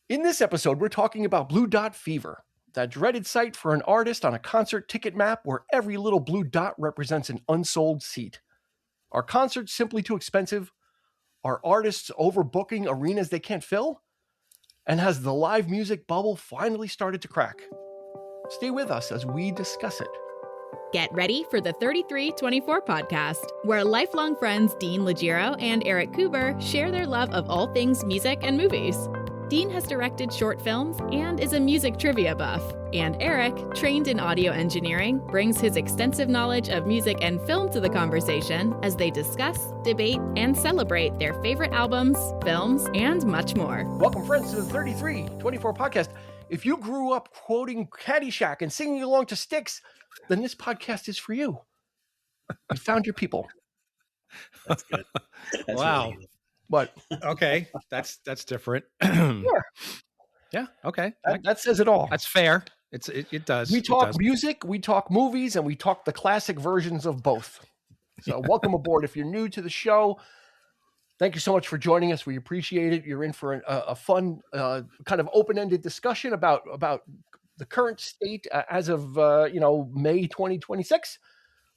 In this episode, we're talking about Blue Dot Fever, that dreaded sight for an artist on a concert ticket map where every little blue dot represents an unsold seat. Are concerts simply too expensive? Are artists overbooking arenas they can't fill? And has the live music bubble finally started to crack? Stay with us as we discuss it. Get ready for the 3324 podcast, where lifelong friends Dean Legiro and Eric Kuber share their love of all things music and movies. Dean has directed short films and is a music trivia buff. And Eric, trained in audio engineering, brings his extensive knowledge of music and film to the conversation as they discuss, debate, and celebrate their favorite albums, films, and much more. Welcome, friends, to the 3324 podcast. If you grew up quoting Caddyshack and singing along to Styx, then this podcast is for you. You found your people. That's good. That's wow. Really But okay, that's different. Yeah. Okay. That says it all. That's fair. It does. We talk music, we talk movies, and we talk the classic versions of both. So welcome aboard. If you're new to the show, thank you so much for joining us. We appreciate it. You're in for a fun, kind of open-ended discussion about the current state as of May 2026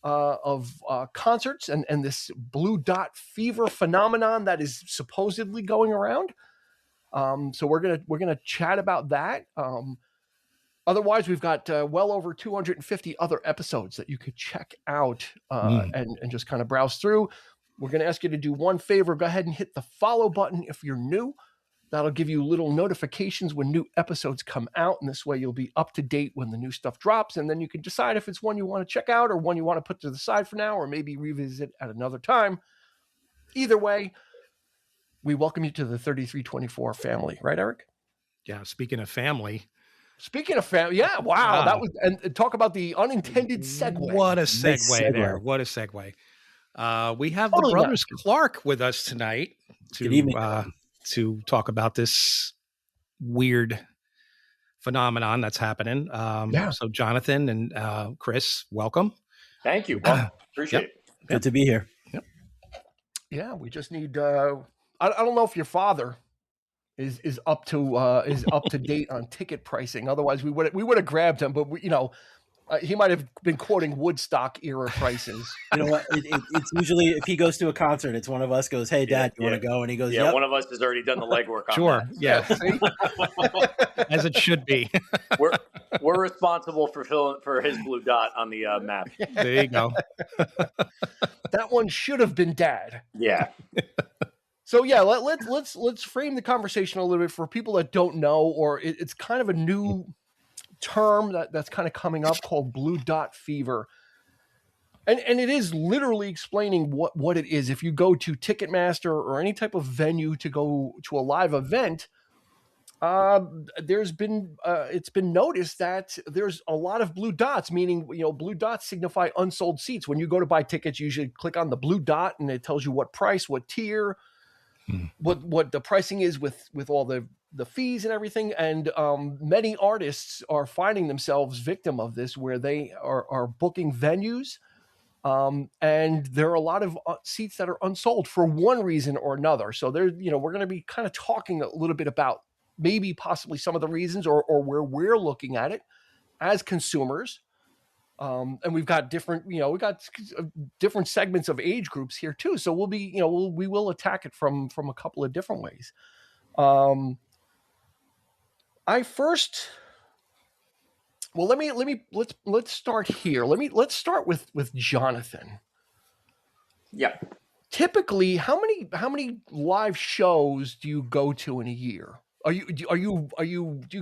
of concerts and this Blue Dot Fever phenomenon that is supposedly going around. So we're gonna chat about that. Otherwise, we've got well over 250 other episodes that you could check out and just kind of browse through. We're going to ask you to do one favor. Go ahead and hit the follow button if you're new. That'll give you little notifications when new episodes come out. And this way you'll be up to date when the new stuff drops. And then you can decide if it's one you want to check out or one you want to put to the side for now, or maybe revisit at another time. Either way, we welcome you to the 3324 family. Right, Eric? Yeah. Speaking of family. Yeah, wow. That was, and talk about the unintended segue. What a segue there. What a segue. We have the brothers Clark with us tonight to talk about this weird phenomenon that's happening. So Jonathan and Chris, welcome. Thank you. Well, appreciate it. Good to be here. Yep. Yeah, we just need. I don't know if your father is up to date on ticket pricing. Otherwise, we would have grabbed him. But he might have been quoting Woodstock era prices. You know what? It's usually if he goes to a concert, it's one of us goes, "Hey, Dad, you want to go?" And he goes, "Yeah." Yep. One of us has already done the legwork on sure. that. Yeah. As it should be. We're responsible for his blue dot on the map. There you go. That one should have been Dad. Yeah. So yeah, let's frame the conversation a little bit for people that don't know, or it's kind of a new term that's kind of coming up called Blue Dot Fever. And it is literally explaining what it is. If you go to Ticketmaster or any type of venue to go to a live event, it's been noticed that there's a lot of blue dots, meaning, blue dots signify unsold seats. When you go to buy tickets, you usually click on the blue dot and it tells you what price, what tier, what the pricing is with all the fees and everything. And many artists are finding themselves victim of this, where they are booking venues and there are a lot of seats that are unsold for one reason or another. So we're going to be kind of talking a little bit about maybe possibly some of the reasons or where we're looking at it as consumers. And we've got different segments of age groups here too. So we will attack it from a couple of different ways. Let's start here. Let's start with Jonathan. Yeah. Typically, how many live shows do you go to in a year? Do you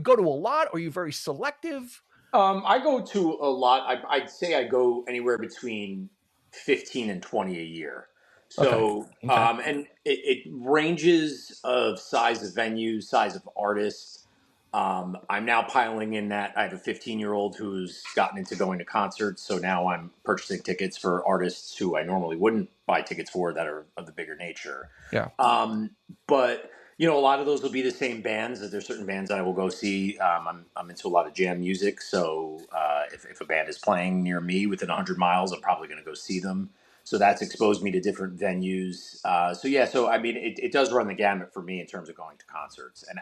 go to a lot? Are you very selective? I go to a lot. I'd say I go anywhere between 15 and 20 a year. So, okay. And it ranges of size of venue, size of artist. I'm now piling in that I have a 15-year-old who's gotten into going to concerts. So now I'm purchasing tickets for artists who I normally wouldn't buy tickets for that are of the bigger nature. Yeah. But a lot of those will be the same bands. There's certain bands that I will go see. I'm into a lot of jam music. So if a band is playing near me within 100 miles, I'm probably going to go see them. So that's exposed me to different venues. So I mean, it does run the gamut for me in terms of going to concerts. And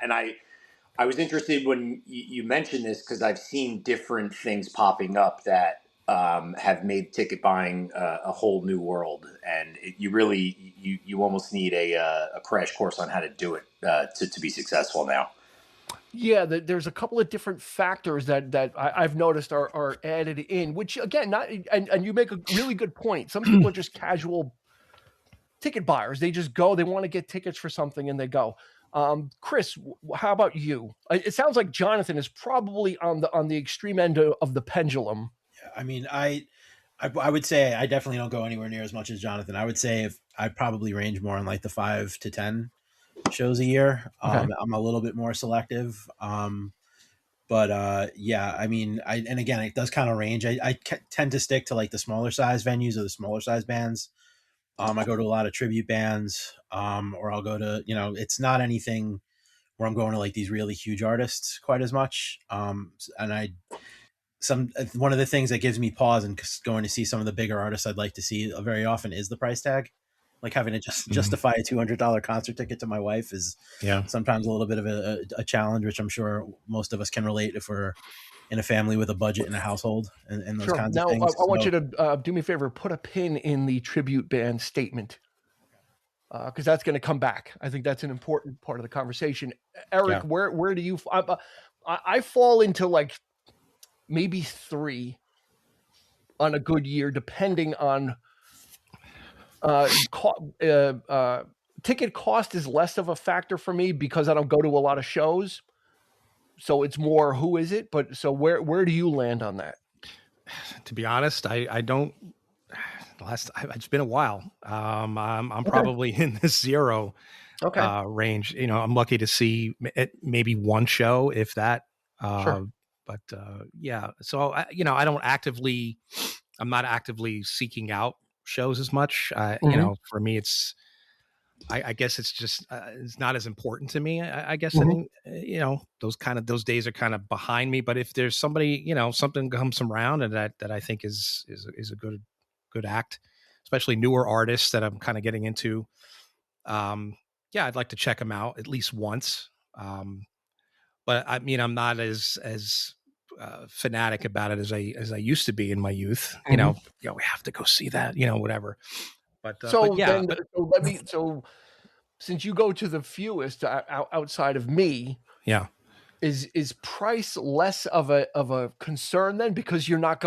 I was interested when you mentioned this because I've seen different things popping up that have made ticket buying a whole new world, and you almost need a crash course on how to do it to be successful now. Yeah, there's a couple of different factors that I've noticed are added in, which again, and you make a really good point. Some people are just casual ticket buyers. They just go, they want to get tickets for something and they go. Chris, how about you? It sounds like Jonathan is probably on the extreme end of the pendulum. Yeah, I mean, I would say I definitely don't go anywhere near as much as Jonathan. I would say if I probably range more in like the 5 to 10 shows a year. Okay. I'm a little bit more selective. But yeah, I mean, and again, it does kind of range. I tend to stick to like the smaller size venues or the smaller size bands. I go to a lot of tribute bands, or I'll go to, it's not anything where I'm going to like these really huge artists quite as much. And one of the things that gives me pause and going to see some of the bigger artists I'd like to see very often is the price tag. Like having to justify a $200 concert ticket to my wife is sometimes a little bit of a challenge, which I'm sure most of us can relate if we're in a family with a budget in a household and those kinds of things. Now, I want you to do me a favor, put a pin in the tribute band statement, because that's going to come back. I think that's an important part of the conversation. Eric, where do you? I fall into like maybe 3 on a good year, depending on ticket cost is less of a factor for me because I don't go to a lot of shows. So it's more who is it? But so where do you land on that? To be honest, I don't. It's been a while. I'm probably in the 0 range. I'm lucky to see maybe one show, if that. Sure. But yeah, so I don't actively. I'm not actively seeking out shows as much. For me, it's. I guess it's just it's not as important to me. I guess those days are kind of behind me. But if there's somebody, something comes around and that I think is a good act, especially newer artists that I'm kind of getting into, I'd like to check them out at least once. But I mean, I'm not as fanatic about it as I used to be in my youth. We have to go see that. Whatever. But since you go to the fewest outside of me, is price less of a concern then, because you're not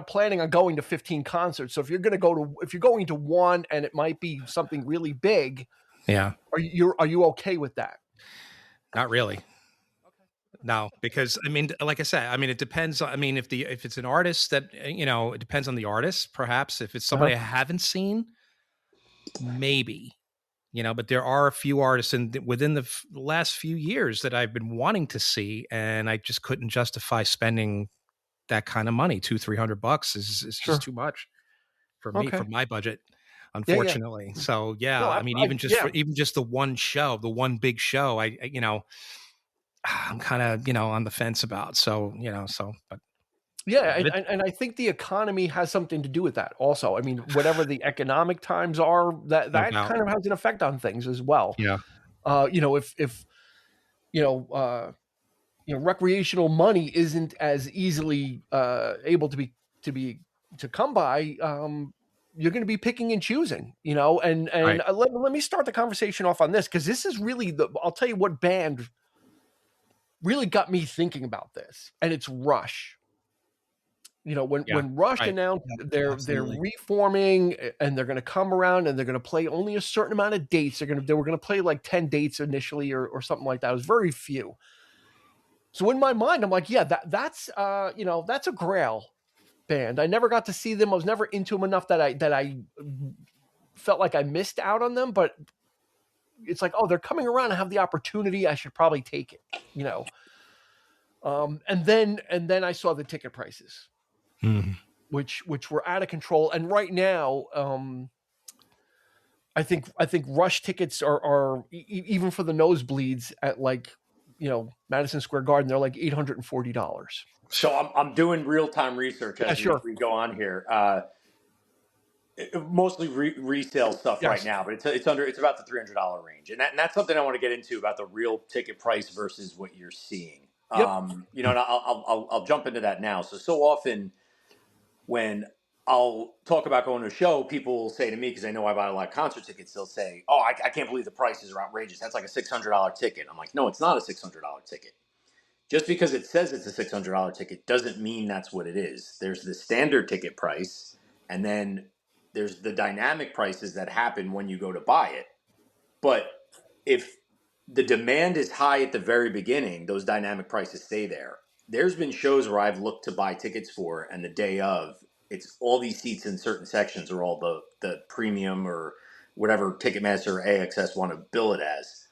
planning on going to 15 concerts. So if you're going to one and it might be something really big, are you okay with that? Not really. No, because I mean, like I said, I mean, it depends. I mean, if it's an artist that it depends on the artist. Perhaps if it's somebody I haven't seen, maybe, but there are a few artists within the last few years that I've been wanting to see, and I just couldn't justify spending that kind of money. $200-300 is just too much for me, for my budget, unfortunately. Yeah. So I mean, even just the one show, the one big show, I'm kind of, on the fence about. So, but. Yeah. And I think the economy has something to do with that also. I mean, whatever the economic times are, that kind of has an effect on things as well. Yeah. If recreational money isn't as easily able to come by, you're going to be picking and choosing, and right. Let me start the conversation off on this, because this is really I'll tell you what band really got me thinking about this, and it's Rush. When Rush announced they're reforming and they're going to come around and they're going to play only a certain amount of dates. They were going to play like 10 dates initially or something like that. It was very few. So in my mind, I'm like, that's a Grail band. I never got to see them. I was never into them enough that I felt like I missed out on them. But it's like, oh, they're coming around and have the opportunity. I should probably take it, And then I saw the ticket prices, which were out of control. And right now, I think Rush tickets are even for the nosebleeds at like, Madison Square Garden, they're like $840. So I'm doing real-time research as we go on here. Mostly resale stuff right now, but it's about the $300 range, and that's something I want to get into about the real ticket price versus what you're seeing. Yep. And I'll jump into that now. So often when I'll talk about going to a show, people will say to me, because I know I buy a lot of concert tickets, they'll say, "Oh, I can't believe the prices are outrageous. That's like a $600 ticket." I'm like, "No, it's not a $600 ticket. Just because it says it's a $600 ticket doesn't mean that's what it is. There's the standard ticket price, and then there's the dynamic prices that happen when you go to buy it. But if the demand is high at the very beginning, those dynamic prices stay there. There's been shows where I've looked to buy tickets for, and the day of, it's all these seats in certain sections are all the premium or whatever Ticketmaster or AXS want to bill it as.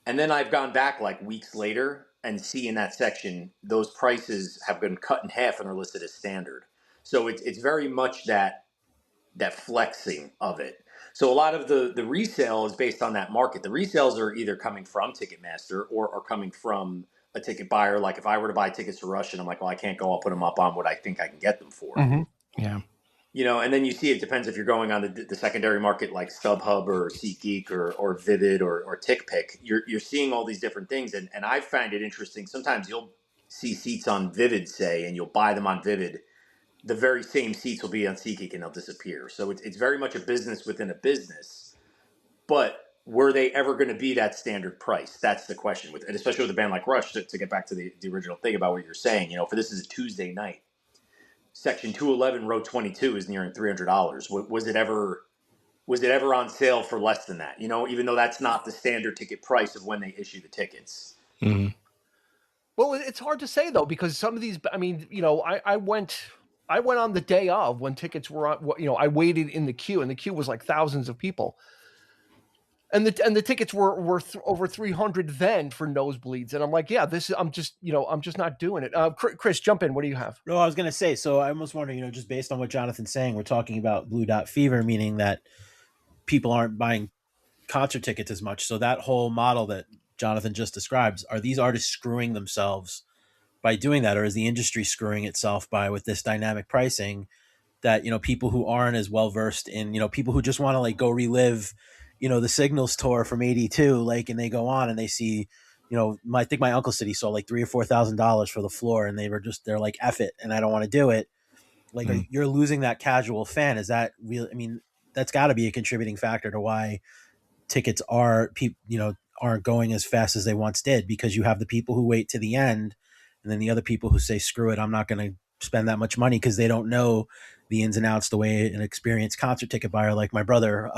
And then I've gone back like weeks later and see in that section those prices have been cut in half and are listed as standard. So it's very much that flexing of it. So a lot of the resale is based on that market. The resales are either coming from Ticketmaster or are coming from a ticket buyer. Like if I were to buy tickets to Rush and I'm like, well, I can't go, I'll put them up on what I think I can get them for. Mm-hmm. Yeah. And then you see it depends if you're going on the secondary market like StubHub or SeatGeek or Vivid or TickPick. You're seeing all these different things. And I find it interesting. Sometimes you'll see seats on Vivid, say, and you'll buy them on Vivid. The very same seats will be on SeatGeek and they'll disappear. So it's very much a business within a business. But were they ever going to be that standard price? That's the question. And especially with a band like Rush, to get back to the original thing about what you're saying, for this is a Tuesday night. Section 211, row 22 is nearing $300. Was it ever on sale for less than that? Even though that's not the standard ticket price of when they issue the tickets. Mm-hmm. Well, it's hard to say though, because some of these, I mean, I went on the day of when tickets were on, I waited in the queue, and the queue was like thousands of people. And the tickets were over 300 then for nosebleeds, and I'm like, yeah, I'm just not doing it. Chris, jump in. What do you have? No, I was gonna say. So I almost wondering, just based on what Jonathan's saying, we're talking about blue dot fever, meaning that people aren't buying concert tickets as much. So that whole model that Jonathan just describes, are these artists screwing themselves by doing that, or is the industry screwing itself with this dynamic pricing? That people who aren't as well versed in people who just want to like go relive the Signals tour from '82, like, and they go on and they see I think my Uncle City saw like $3,000 or $4,000 for the floor, and they're like, F it, and I don't want to do it. Like, you're losing that casual fan. Is that real? I mean, that's got to be a contributing factor to why tickets aren't going as fast as they once did, because you have the people who wait to the end, and then the other people who say, screw it, I'm not going to spend that much money, because they don't know the ins and outs the way an experienced concert ticket buyer like my brother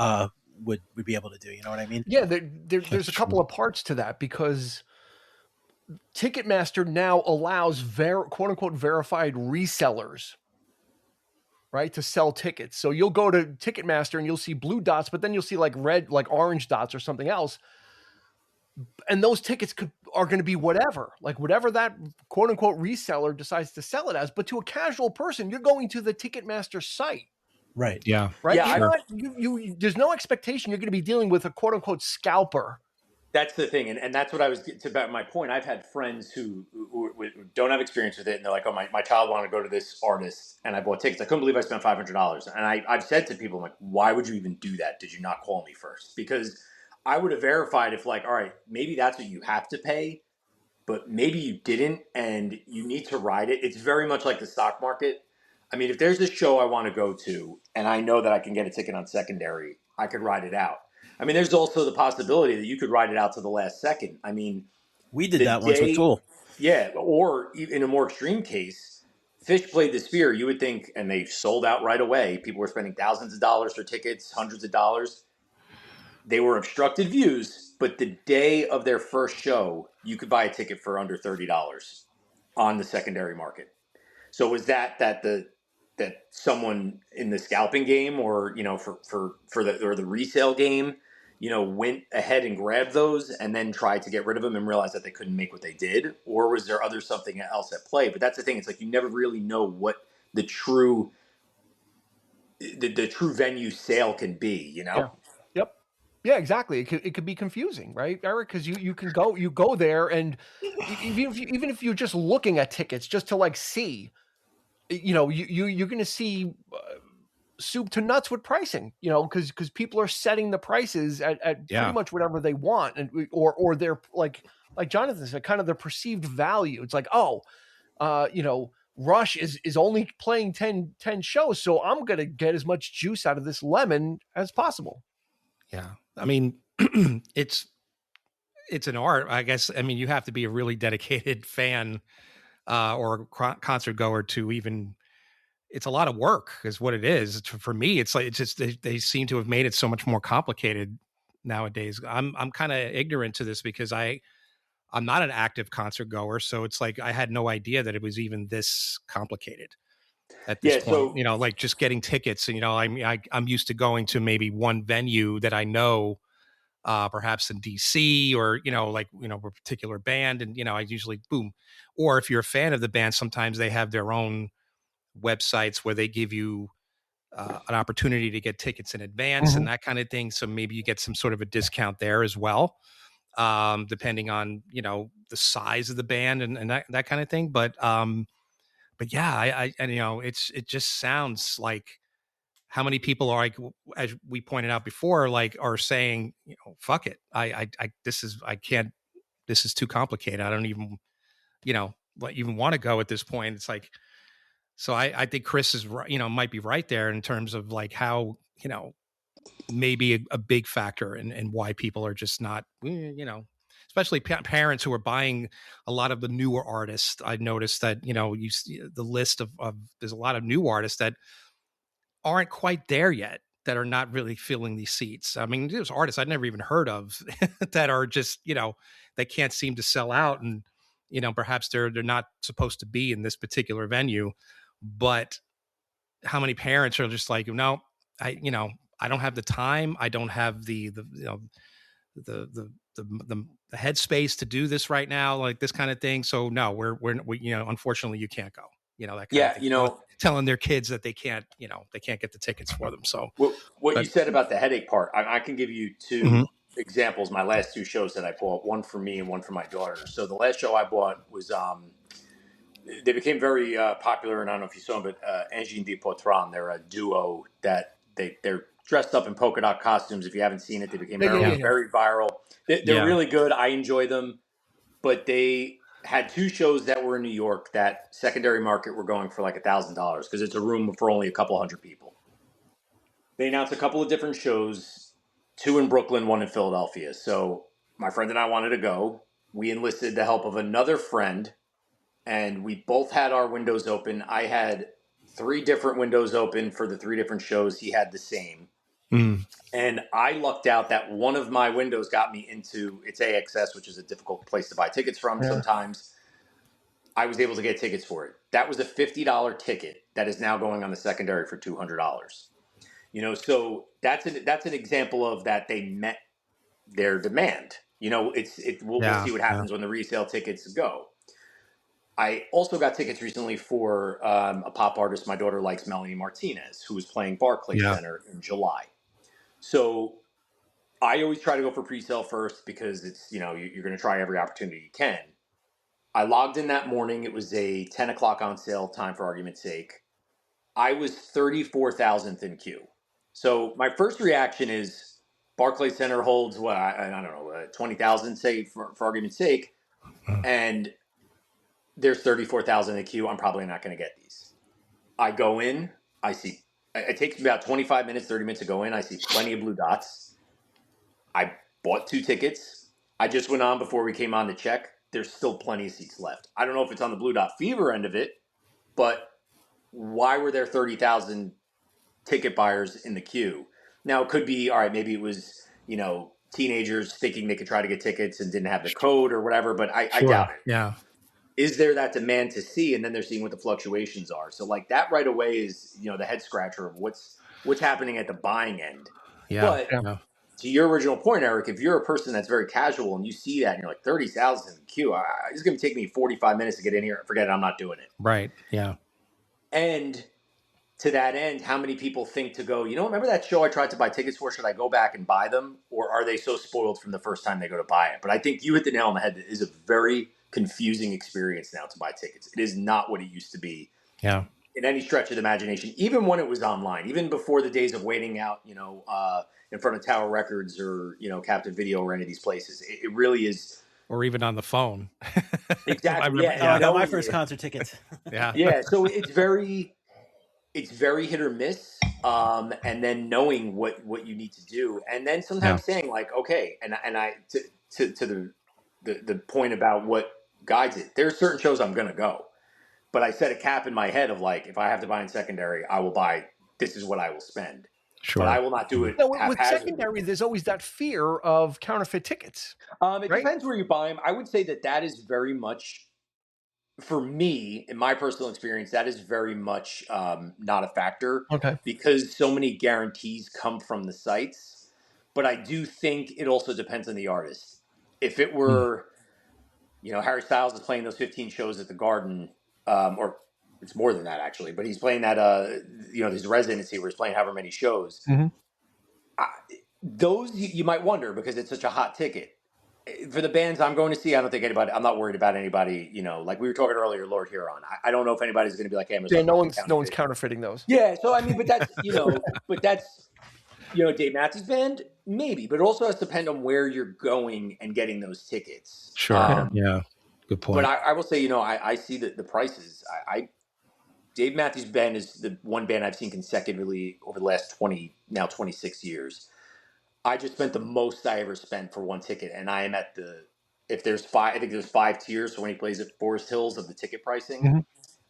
would be able to do. You know what I mean? Yeah, there's a couple of parts to that, because Ticketmaster now allows quote unquote verified resellers, right, to sell tickets. So you'll go to Ticketmaster and you'll see blue dots, but then you'll see like red, like orange dots or something else. And those tickets are going to be whatever that quote unquote reseller decides to sell it as. But to a casual person, you're going to the Ticketmaster site. Right. Yeah. Right. Yeah, sure. There's no expectation you're going to be dealing with a quote unquote scalper. That's the thing. And that's what I was getting to about my point. I've had friends who don't have experience with it. And they're like, oh, my child wanted to go to this artist and I bought tickets. I couldn't believe I spent $500. And I've said to people, I'm like, why would you even do that? Did you not call me first? Because I would have verified if, like, all right, maybe that's what you have to pay, but maybe you didn't and you need to ride it. It's very much like the stock market. I mean, if there's a show I want to go to and I know that I can get a ticket on secondary, I could ride it out. I mean, there's also the possibility that you could ride it out to the last second. I mean, we did that once with Tool. Yeah, or in a more extreme case, Phish played the Sphere. You would think, and they sold out right away. People were spending thousands of dollars for tickets, hundreds of dollars. They were obstructed views, but the day of their first show, you could buy a ticket for under $30 on the secondary market. So was that someone in the scalping game, or for the resale game, went ahead and grabbed those and then tried to get rid of them and realized that they couldn't make what they did? Or was there something else at play? But that's the thing. It's like you never really know what the true venue sale can be, Yeah. Yep. Yeah, exactly. It could be confusing, right, Eric? Because you go there, and even if you're just looking at tickets just to like see, you're going to see soup to nuts with pricing, because people are setting the prices at pretty much whatever they want, and or they're like Jonathan said, kind of the perceived value. It's like, Rush is only playing 10 shows, so I'm gonna get as much juice out of this lemon as possible. Yeah, I mean, it's an art, I guess. I mean, you have to be a really dedicated fan or concert goer to even. It's a lot of work, is what it is. For me, it's like it's just they seem to have made it so much more complicated nowadays. I'm kind of ignorant to this because I'm not an active concert goer, so it's like I had no idea that it was even this complicated at this point. So, like just getting tickets. I'm used to going to maybe one venue that I know, perhaps in DC or, a particular band. And, I usually boom. Or if you're a fan of the band, sometimes they have their own websites where they give you an opportunity to get tickets in advance and that kind of thing. So maybe you get some sort of a discount there as well, depending on, the size of the band and that kind of thing. But yeah, it just sounds like how many people are, like, as we pointed out before, like are saying, fuck it. I can't, this is too complicated. I don't even, even want to go at this point. It's like, so I think Chris is right, might be right there in terms of like how, maybe a big factor in why people are just not, especially parents who are buying a lot of the newer artists. I noticed that, you see the list of there's a lot of new artists that aren't quite there yet, that are not really filling these seats. I mean, there's artists I'd never even heard of that are just, they can't seem to sell out. And, perhaps they're not supposed to be in this particular venue. But how many parents are just like, no, I don't have the time. I don't have the headspace to do this right now, like this kind of thing. So no, we unfortunately you can't go. That kind of thing. Telling their kids that they can't get the tickets for them. So what you said about the headache part, I can give you two examples. My last two shows that I bought, one for me and one for my daughter. So the last show I bought was they became very popular, and I don't know if you saw them, but Engine de Potran, they're a duo that they're dressed up in polka dot costumes. If you haven't seen it, they became very viral. They're really good. I enjoy them, but they had two shows that were in New York that secondary market were going for like $1,000 because it's a room for only a couple hundred people. They announced a couple of different shows, two in Brooklyn, one in Philadelphia. So my friend and I wanted to go. We enlisted the help of another friend, and we both had our windows open. I had 3 different windows open for the 3 different shows. He had the same. And I lucked out that one of my windows got me into, it's AXS, which is a difficult place to buy tickets from sometimes. I was able to get tickets for it. That was a $50 ticket that is now going on the secondary for $200. So that's an example of that they met their demand. We'll see what happens when the resale tickets go. I also got tickets recently for a pop artist my daughter likes, Melanie Martinez, who was playing Barclays Center in July. So I always try to go for pre-sale first because it's, you're going to try every opportunity you can. I logged in that morning. It was a 10 o'clock on sale time, for argument's sake. I was 34,000th in queue. So my first reaction is Barclays Center holds, I don't know, 20,000, say, for argument's sake. And there's 34,000 in the queue. I'm probably not going to get these. I go in. I see. It takes me about 25 minutes, 30 minutes to go in. I see plenty of blue dots. I bought 2 tickets. I just went on before we came on to check. There's still plenty of seats left. I don't know if it's on the Blue Dot Fever end of it, but why were there 30,000 ticket buyers in the queue? Now, it could be, all right, maybe it was, teenagers thinking they could try to get tickets and didn't have the code or whatever, but I doubt it. Yeah. Is there that demand to see? And then they're seeing what the fluctuations are. So like that right away is, the head scratcher of what's happening at the buying end. Yeah. But to your original point, Eric, if you're a person that's very casual and you see that and you're like 30,000 in the queue, it's going to take me 45 minutes to get in here. Forget it. I'm not doing it. Right. Yeah. And to that end, how many people think to go, remember that show I tried to buy tickets for? Should I go back and buy them? Or are they so spoiled from the first time they go to buy it? But I think you hit the nail on the head. It is a very confusing experience now to buy tickets. It is not what it used to be. Yeah. in any stretch of the imagination, even when it was online, even before the days of waiting out, in front of Tower Records or, Captain Video or any of these places. It really is. Or even on the phone. Exactly. I got my first concert tickets. Yeah. Yeah. So it's very hit or miss. And then knowing what you need to do, and then sometimes saying like, okay, and I to the point about what guides it. There are certain shows I'm going to go, but I set a cap in my head of like, if I have to buy in secondary, I will buy. This is what I will spend. Sure. But I will not do it. With secondary, there's always that fear of counterfeit tickets. It depends where you buy them. I would say that is very much, for me, in my personal experience, that is very much not a factor. Okay. Because so many guarantees come from the sites. But I do think it also depends on the artist. If it were, Harry Styles is playing those 15 shows at the Garden, or it's more than that actually, but he's playing that, his residency where he's playing however many shows. Mm-hmm. Those you might wonder because it's such a hot ticket. For the bands I'm going to see, I don't think anybody. I'm not worried about anybody. Like we were talking earlier, Lord Huron. I don't know if anybody's going to be like Amazon. Yeah, no one's counterfeiting those. Yeah, so I mean, but that's Dave Matthews Band maybe, but it also has to depend on where you're going and getting those tickets. Sure. Yeah. Good point. But I will say, I see the prices. Dave Matthews Band is the one band I've seen consecutively over the last 26 years. I just spent the most I ever spent for one ticket, and I am at if there's five, I think there's 5 tiers. So when he plays at Forest Hills of the ticket pricing,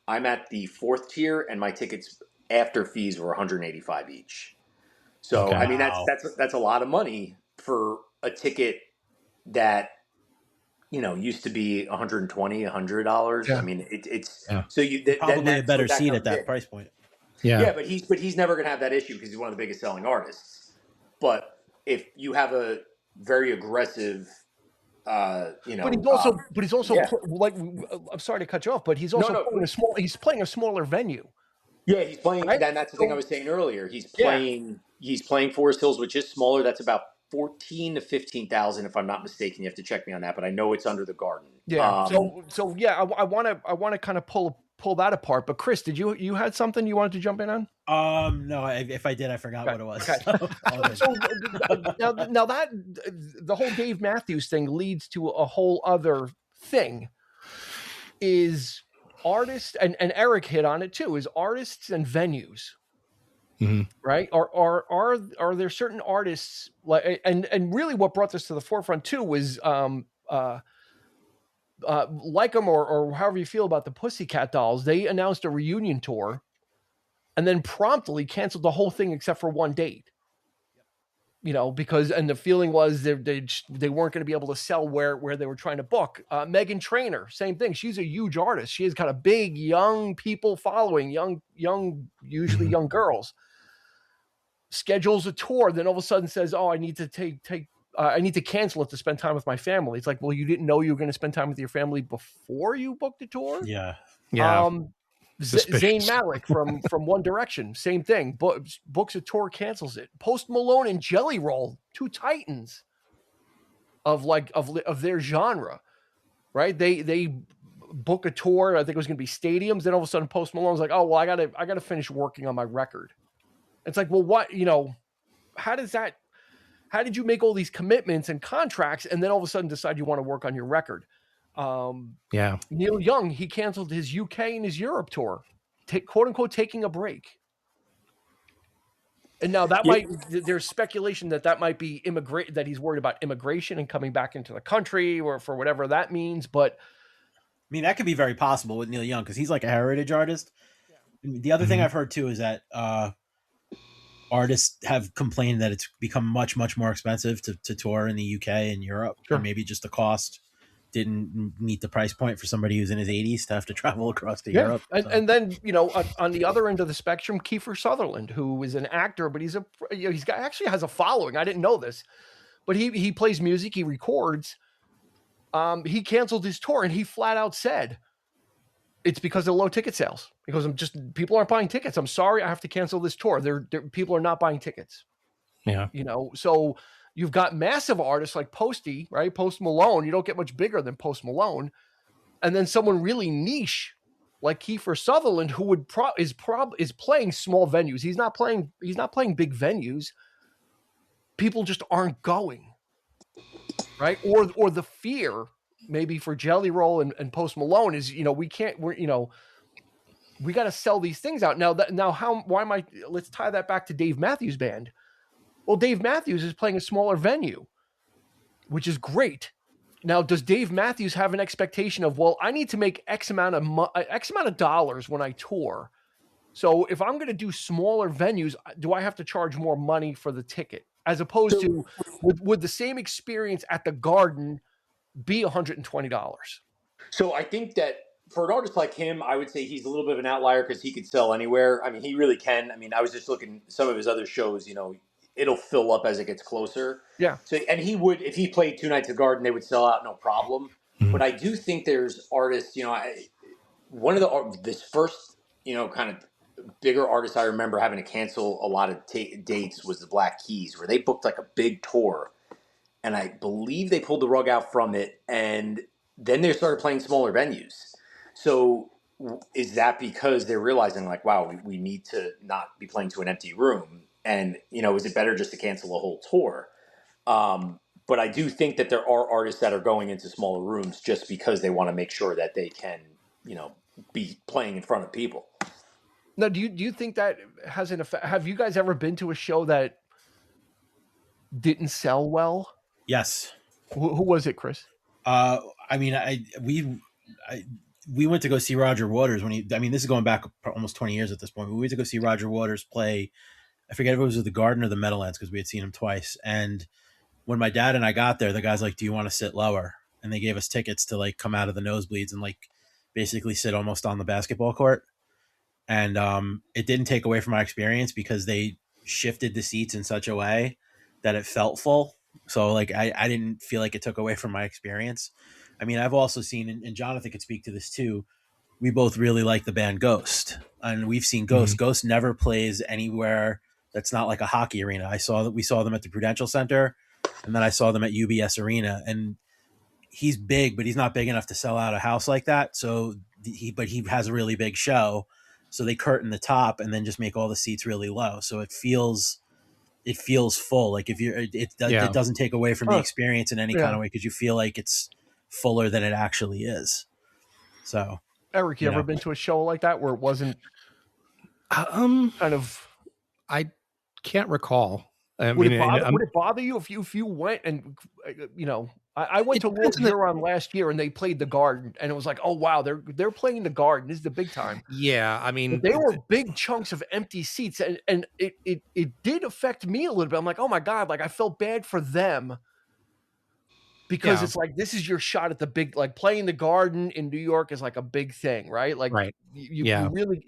I'm at the 4th tier, and my tickets after fees were $185 each. So I mean that's a lot of money for a ticket that used to be $120, $100. I mean it's so probably a better seat at that price point. Yeah, but he's never going to have that issue because he's one of the biggest selling artists. But if you have a very aggressive, but he's also like, I'm sorry to cut you off, but he's also playing a smaller venue. Yeah, he's playing, right? and that's the thing I was saying earlier. He's playing Forest Hills, which is smaller. That's about 14 to 15,000, if I'm not mistaken. You have to check me on that, but I know it's under the Garden. Yeah. I want to kind of pull that apart. But Chris, did you had something you wanted to jump in on? No. If I did, I forgot what it was. Okay. So now that the whole Dave Matthews thing leads to a whole other thing. Is artists and Eric hit on it too. Is artists and venues. Mm-hmm. Right? Are there certain artists like and really what brought this to the forefront too was like them or however you feel about the Pussycat Dolls, they announced a reunion tour and then promptly canceled the whole thing except for one date. Because the feeling was they weren't going to be able to sell where they were trying to book. Meghan Trainor, same thing. She's a huge artist. She has got a big young people following, usually young girls. Schedules a tour, then all of a sudden says, "Oh, I need to I need to cancel it to spend time with my family." It's like, well, you didn't know you were going to spend time with your family before you booked the tour. Yeah. Zayn Malik from One Direction, same thing. Books a tour, cancels it. Post Malone and Jelly Roll, 2 titans of their genre, right? They book a tour. I think it was going to be stadiums. Then all of a sudden, Post Malone's like, "Oh, well, I gotta finish working on my record." It's like, well, what, how did you make all these commitments and contracts and then all of a sudden decide you want to work on your record? Neil Young, he canceled his UK and his Europe tour, quote unquote, taking a break. And now there's speculation that might be that he's worried about immigration and coming back into the country or for whatever that means. But I mean, that could be very possible with Neil Young because he's like a heritage artist. Yeah. The other thing I've heard too is that artists have complained that it's become much, much more expensive to tour in the UK and Europe. Sure. Or maybe just the cost didn't meet the price point for somebody who's in his 80s to have to travel across to Europe. And then, on the other end of the spectrum, Kiefer Sutherland, who is an actor, but he's actually has a following. I didn't know this, but he plays music, he records. He canceled his tour and he flat out said, it's because of low ticket sales. Because people aren't buying tickets. I'm sorry, I have to cancel this tour. People are not buying tickets. Yeah. So you've got massive artists like Posty, right? Post Malone. You don't get much bigger than Post Malone. And then someone really niche like Kiefer Sutherland, who is playing small venues. He's not playing big venues. People just aren't going, right? Or the fear maybe for Jelly Roll and Post Malone is, we got to sell these things out now. Let's tie that back to Dave Matthews Band. Well, Dave Matthews is playing a smaller venue, which is great. Now, does Dave Matthews have an expectation of, well, I need to make X amount of dollars when I tour? So if I'm going to do smaller venues, do I have to charge more money for the ticket? As opposed to, would the same experience at the Garden be $120? So I think that for an artist like him, I would say he's a little bit of an outlier because he could sell anywhere. I mean, he really can. I mean, I was just looking at some of his other shows, it'll fill up as it gets closer. Yeah. So, and he would, if he played 2 nights at Garden, they would sell out, no problem. Mm-hmm. But I do think there's artists, one of this first, kind of bigger artists I remember having to cancel a lot of dates was the Black Keys, where they booked like a big tour. And I believe they pulled the rug out from it, and then they started playing smaller venues. So is that because they're realizing like, wow, we need to not be playing to an empty room? And, is it better just to cancel a whole tour? But I do think that there are artists that are going into smaller rooms just because they want to make sure that they can, be playing in front of people. Now, do you think that has an effect? Have you guys ever been to a show that didn't sell well? Yes. Who was it, Chris? We went to go see Roger Waters this is going back almost 20 years at this point. We went to go see Roger Waters play. I forget if it was at the Garden or the Meadowlands because we had seen him twice. And when my dad and I got there, the guy's like, "Do you want to sit lower?" And they gave us tickets to like come out of the nosebleeds and like basically sit almost on the basketball court. And it didn't take away from my experience because they shifted the seats in such a way that it felt full. So like I didn't feel like it took away from my experience. I mean, I've also seen, and Jonathan could speak to this too, we both really like the band Ghost, and we've seen Ghost. Mm-hmm. Ghost never plays anywhere that's not like a hockey arena. We saw them at the Prudential Center, and then I saw them at UBS Arena. And he's big, but he's not big enough to sell out a house like that. So he has a really big show. So they curtain the top and then just make all the seats really low. So it feels full. Like if it doesn't take away from the experience in any kind of way, because you feel like it's fuller than it actually is. So, Eric, you ever been to a show like that where it wasn't kind of? I can't recall. Would it bother you if you went and I went to World Huron last year and they played the Garden and it was like, oh wow, they're playing the Garden. This is the big time. Yeah, I mean, but they were big chunks of empty seats and it did affect me a little bit. I'm like, oh my God, like I felt bad for them because it's like this is your shot at the big, like playing the Garden in New York is like a big thing, right? Like you really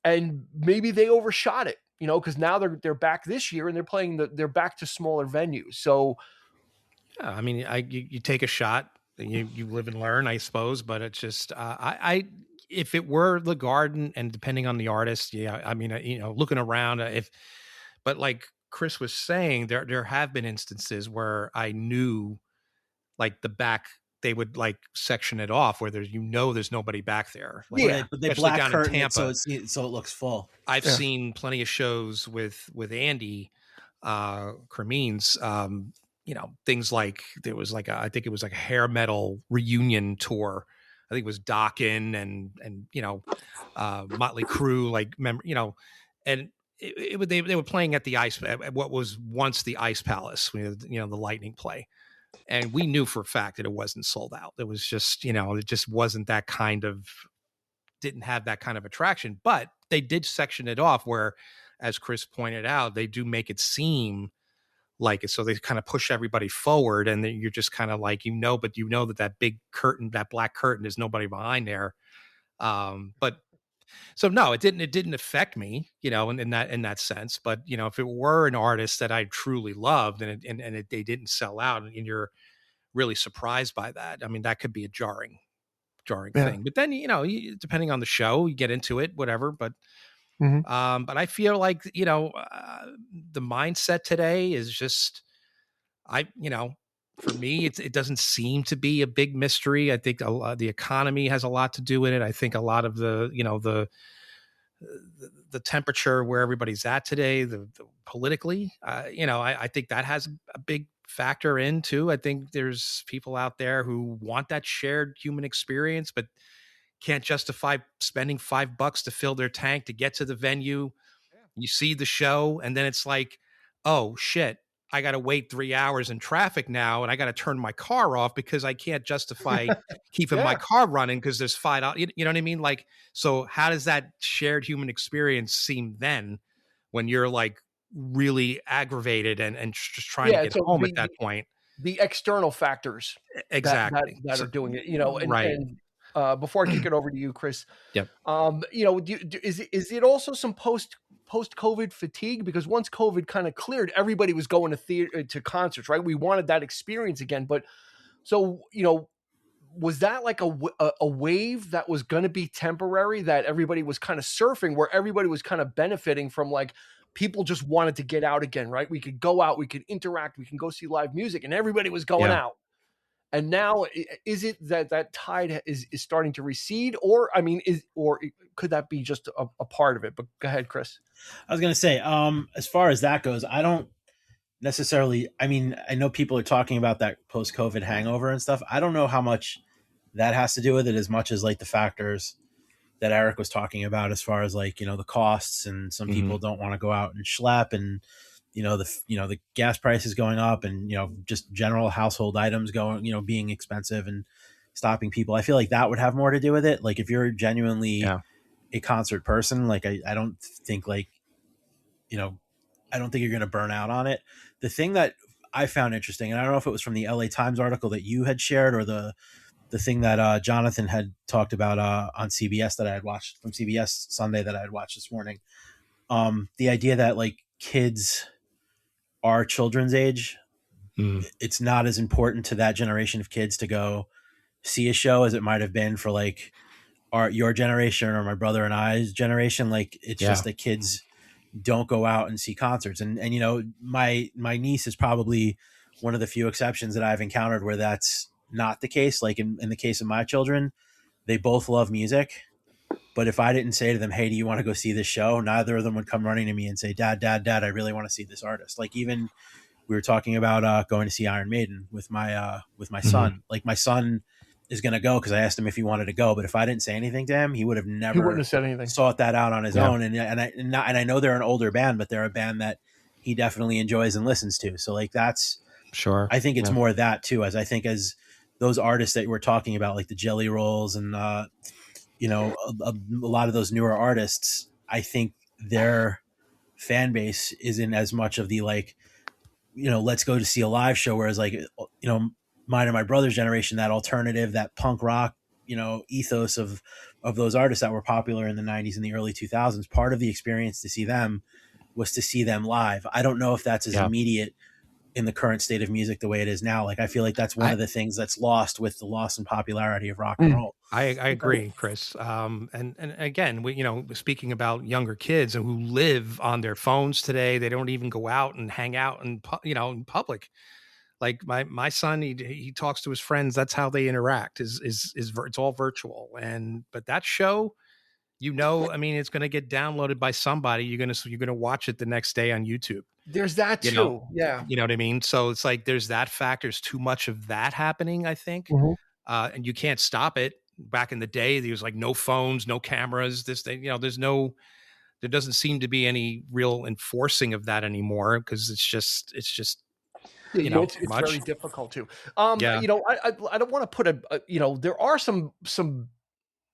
and maybe they overshot it. Because now they're back this year and they're playing they're back to smaller venues. So, yeah, I mean, you take a shot, you live and learn, I suppose. But it's just, if it were the Garden and depending on the artist, yeah, I mean, looking around, but like Chris was saying, there have been instances where I knew, like the back. They would like section it off where there's nobody back there. Like, but they black down curtain in Tampa, so it looks full. I've seen plenty of shows with Andy Cremines. Things like there was like I think it was like a hair metal reunion tour. I think it was Dokken and Motley Crue, like and they were playing at the ice, at what was once the Ice Palace, the Lightning play. And we knew for a fact that it wasn't sold out. It was just, it just wasn't didn't have that kind of attraction. But they did section it off where, as Chris pointed out, they do make it seem like it. So they kind of push everybody forward and then you're just kind of like, but that big curtain, that black curtain, there's nobody behind there. But so no, it didn't affect me, in that sense. But if it were an artist that I truly loved and they didn't sell out, and you're really surprised by that, I mean, that could be a jarring thing. But then depending on the show, you get into it, whatever. But but I feel like the mindset today is just For me, it doesn't seem to be a big mystery. I think the economy has a lot to do with it. I think a lot of the temperature where everybody's at today, the politically, I think that has a big factor in too. I think there's people out there who want that shared human experience, but can't justify spending $5 to fill their tank to get to the venue. You see the show, and then it's like, oh shit, I got to wait 3 hours in traffic now, and I got to turn my car off because I can't justify keeping my car running because there's $5. You know what I mean? Like, so how does that shared human experience seem then when you're like really aggravated and just trying to get home at that point? The external factors exactly that are doing it, and, right. And before I kick it over to you, Chris, yep. Is it also some post-COVID fatigue? Because once COVID kind of cleared, everybody was going to concerts, right? We wanted that experience again. But so, was that like a wave that was going to be temporary, that everybody was kind of surfing, where everybody was kind of benefiting from, like, people just wanted to get out again, right? We could go out, we could interact, we can go see live music, and everybody was going out. And now, is it that tide is starting to recede, or could that be just a part of it? But go ahead, Chris. I was going to say, as far as that goes, I don't necessarily. I mean, I know people are talking about that post-COVID hangover and stuff. I don't know how much that has to do with it, as much as like the factors that Eric was talking about, as far as like, the costs, and some people don't want to go out and schlep, and the gas prices going up, and just general household items going, being expensive and stopping people. I feel like that would have more to do with it. Like, if you're genuinely a concert person, like I don't think like, I don't think you're going to burn out on it. The thing that I found interesting, and I don't know if it was from the LA Times article that you had shared, or the thing that Jonathan had talked about on CBS that I had watched, from CBS Sunday, that I had watched this morning. The idea that like kids our children's age, it's not as important to that generation of kids to go see a show as it might have been for like your generation, or my brother and I's generation. Like, it's just that kids don't go out and see concerts. And my niece is probably one of the few exceptions that I've encountered where that's not the case. Like, in the case of my children, they both love music. But if I didn't say to them, hey, do you want to go see this show? Neither of them would come running to me and say, Dad, I really want to see this artist. Like, even we were talking about going to see Iron Maiden with my son. Like, my son is going to go because I asked him if he wanted to go. But if I didn't say anything to him, he would have never wouldn't have said anything. Sought that out on his own. And I know they're an older band, but they're a band that he definitely enjoys and listens to. So like, that's sure. I think it's more that too, as I think as those artists that we're talking about, like the Jelly Rolls and a lot of those newer artists, I think their fan base isn't as much of the like, let's go to see a live show. Whereas like, mine and my brother's generation, that alternative, that punk rock, ethos of those artists that were popular in the 90s and the early 2000s, part of the experience to see them was to see them live. I don't know if that's as immediate in the current state of music the way it is now. Like, I feel like that's one of the things that's lost with the loss in popularity of rock and roll. I agree, Chris. And again, speaking about younger kids and who live on their phones today, they don't even go out and hang out in public. Like my son, he talks to his friends. That's how they interact. It's all virtual. But that show, it's going to get downloaded by somebody. You're going to watch it the next day on YouTube. There's that too. Yeah. You know what I mean? So it's like, there's that factor. There's too much of that happening, I think. And you can't stop it. Back in the day, there was like no phones, no cameras, there doesn't seem to be any real enforcing of that anymore. Cause it's just, it's very difficult to, I don't want to put there are some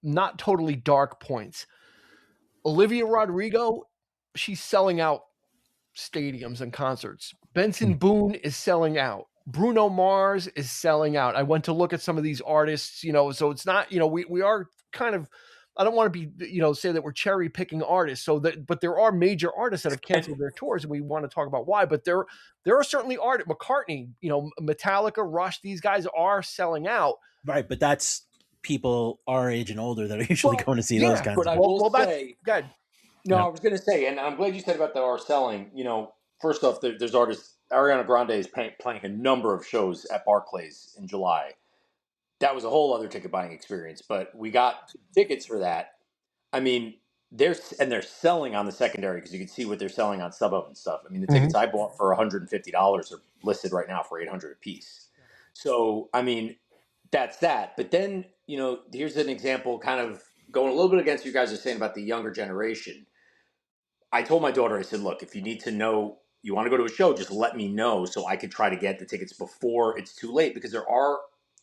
not totally dark points. Olivia Rodrigo, she's selling out stadiums and concerts. Benson Boone is selling out. Bruno Mars is selling out. I went to look at some of these artists, so it's not, we are kind of, I don't want to be, say that we're cherry picking artists. But there are major artists that have canceled their tours, and we want to talk about why. But there are certainly artists, McCartney, Metallica, Rush, these guys are selling out. Right. But that's people our age and older that are usually going to see those kinds of things. I will say, I was going to say, and I'm glad you said about the are selling, first off, there's artists Ariana Grande is playing a number of shows at Barclays in July. That was a whole other ticket buying experience, but we got tickets for that. I mean, they're selling on the secondary because you can see what they're selling on StubHub and stuff. I mean, the tickets I bought for $150 are listed right now for $800 a piece. So, I mean, that's that. But then, here's an example, kind of going a little bit against what you guys are saying about the younger generation. I told my daughter, I said, look, if you need to know, you want to go to a show, just let me know so I could try to get the tickets before it's too late, because there are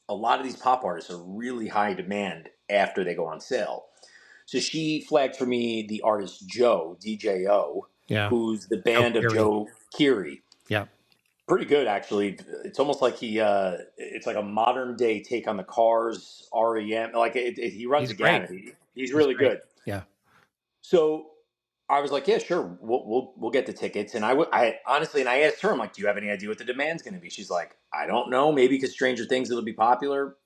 a lot of these pop artists are really high demand after they go on sale. So she flagged for me the artist Joe, DJO, who's the band of Joe Keery. Yeah. Pretty good, actually. It's almost like it's like a modern day take on the Cars, REM. Like he runs the gamut. He's really good. Yeah. So I was like, yeah, sure. We'll get the tickets. And I honestly, and I asked her, I'm like, do you have any idea what the demand's going to be? She's like, I don't know. Maybe because Stranger Things, it'll be popular.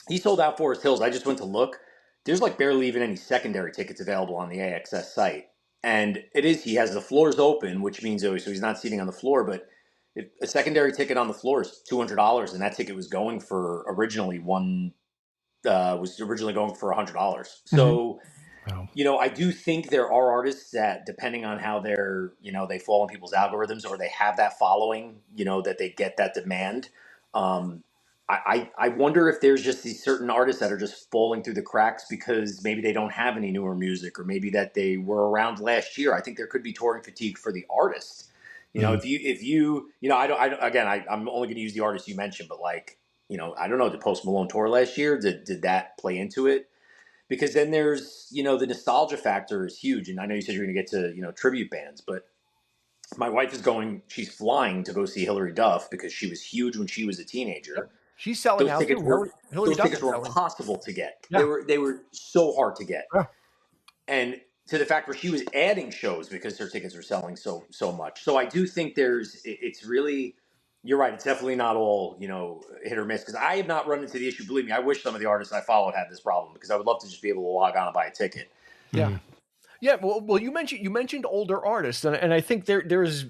He sold out Forest Hills. I just went to look. There's like barely even any secondary tickets available on the AXS site. And he has the floors open, which means so he's not seating on the floor, but if a secondary ticket on the floor is $200, and that ticket was going for originally going for $100. So, I do think there are artists that, depending on how they're, they fall in people's algorithms or they have that following, that they get that demand. I wonder if there's just these certain artists that are just falling through the cracks because maybe they don't have any newer music, or maybe that they were around last year. I think there could be touring fatigue for the artist. I'm only going to use the artists you mentioned, but like, I don't know, did Post Malone tour last year? Did that play into it? Because then there's, the nostalgia factor is huge. And I know you said you're going to get to, tribute bands, but my wife she's flying to go see Hillary Duff because she was huge when she was a teenager. Yep. She's selling those out. Tickets those tickets were impossible to get. Yeah. They were so hard to get. Yeah. And to the fact where she was adding shows because her tickets were selling so much. So I do think it's really, you're right. It's definitely not all, hit or miss, because I have not run into the issue. Believe me, I wish some of the artists I followed had this problem, because I would love to just be able to log on and buy a ticket. Yeah. Mm-hmm. Yeah, well, you mentioned older artists, and I think there's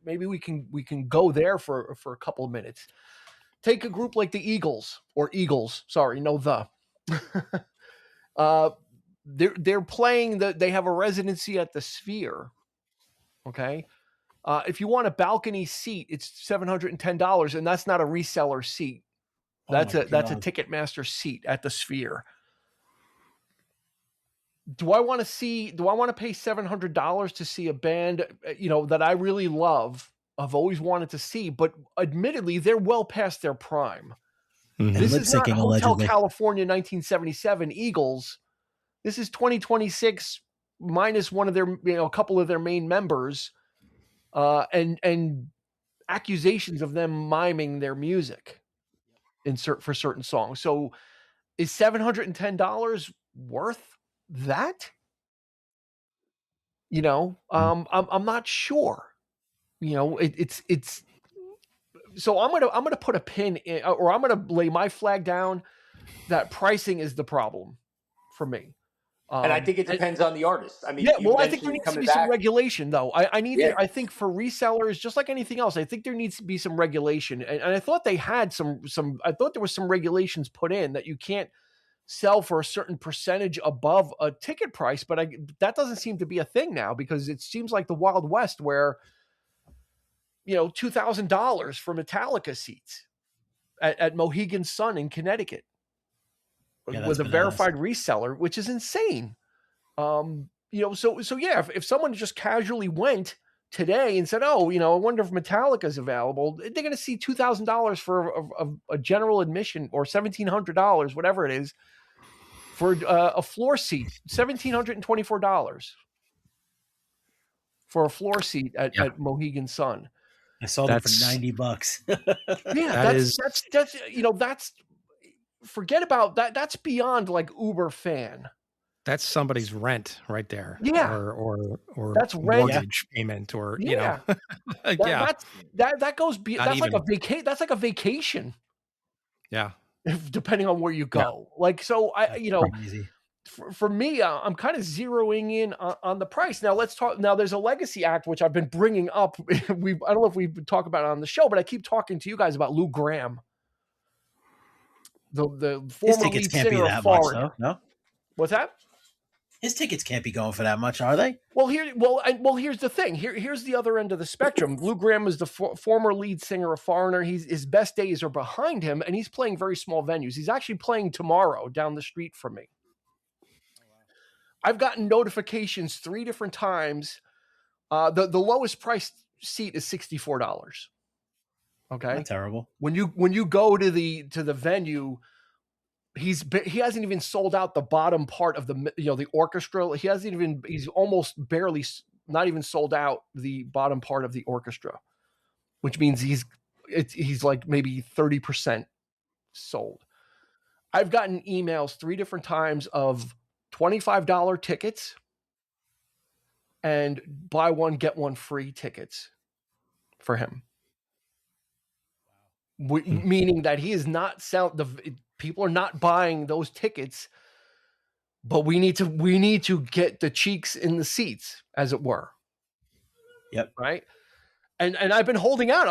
maybe we can go there for a couple of minutes. Take a group like the Eagles, they're playing they have a residency at the Sphere. Okay, if you want a balcony seat, it's $710, and that's not a reseller seat. That's a Ticketmaster seat at the Sphere. Do I want to pay $700 to see a band, that I really love, I've always wanted to see, but admittedly, they're well past their prime. Mm-hmm. This is not Hotel allegedly. California 1977 Eagles. This is 2026 minus one of their, a couple of their main members, and accusations of them miming their music for certain songs. So is $710 worth that? I'm not sure. It's so I'm gonna put a pin in, or I'm gonna lay my flag down that pricing is the problem for me. And I think it depends on the artist. I mean, I think there needs to be some regulation, though. I think for resellers, just like anything else, I think there needs to be some regulation. And I thought they had I thought there was some regulations put in that you can't sell for a certain percentage above a ticket price, but that doesn't seem to be a thing now, because it seems like the Wild West where, $2,000 for Metallica seats at Mohegan Sun in Connecticut with a verified reseller, which is insane. So yeah, if someone just casually went today and said, oh, I wonder if Metallica's available, they're going to see $2,000 for a general admission, or $1,700, whatever it is, for a floor seat, $1,724 for a floor seat at Mohegan Sun. I saw that for $90. Yeah, that's forget about that. That's beyond like Uber fan. That's somebody's rent right there. Yeah, or that's mortgage payment, or that goes beyond. That's like a vacation. That's like a vacation. Yeah, depending on where you go. Yeah. Like, so crazy. for me, I'm kind of zeroing in on the price. Now let's talk. Now there's a legacy act which I've been bringing up. I don't know if we've talked about it on the show, but I keep talking to you guys about Lou Gramm, the former lead singer of Foreigner. Much, no, what's that? His tickets can't be going for that much, are they? Well, here's the thing. Here's the other end of the spectrum. Lou Gramm is the former lead singer of Foreigner. His best days are behind him, and he's playing very small venues. He's actually playing tomorrow down the street from me. I've gotten notifications 3 different times. The lowest priced seat is $64. Okay, not terrible. When you go to the venue, he hasn't even sold out the bottom part of the orchestra. He's almost barely not even sold out the bottom part of the orchestra, which means he's like maybe 30% sold. I've gotten emails 3 different times of $25 tickets and buy one, get one free tickets for him. Meaning that he is not people are not buying those tickets, but we need to get the cheeks in the seats, as it were. Yep. Right. And I've been holding out.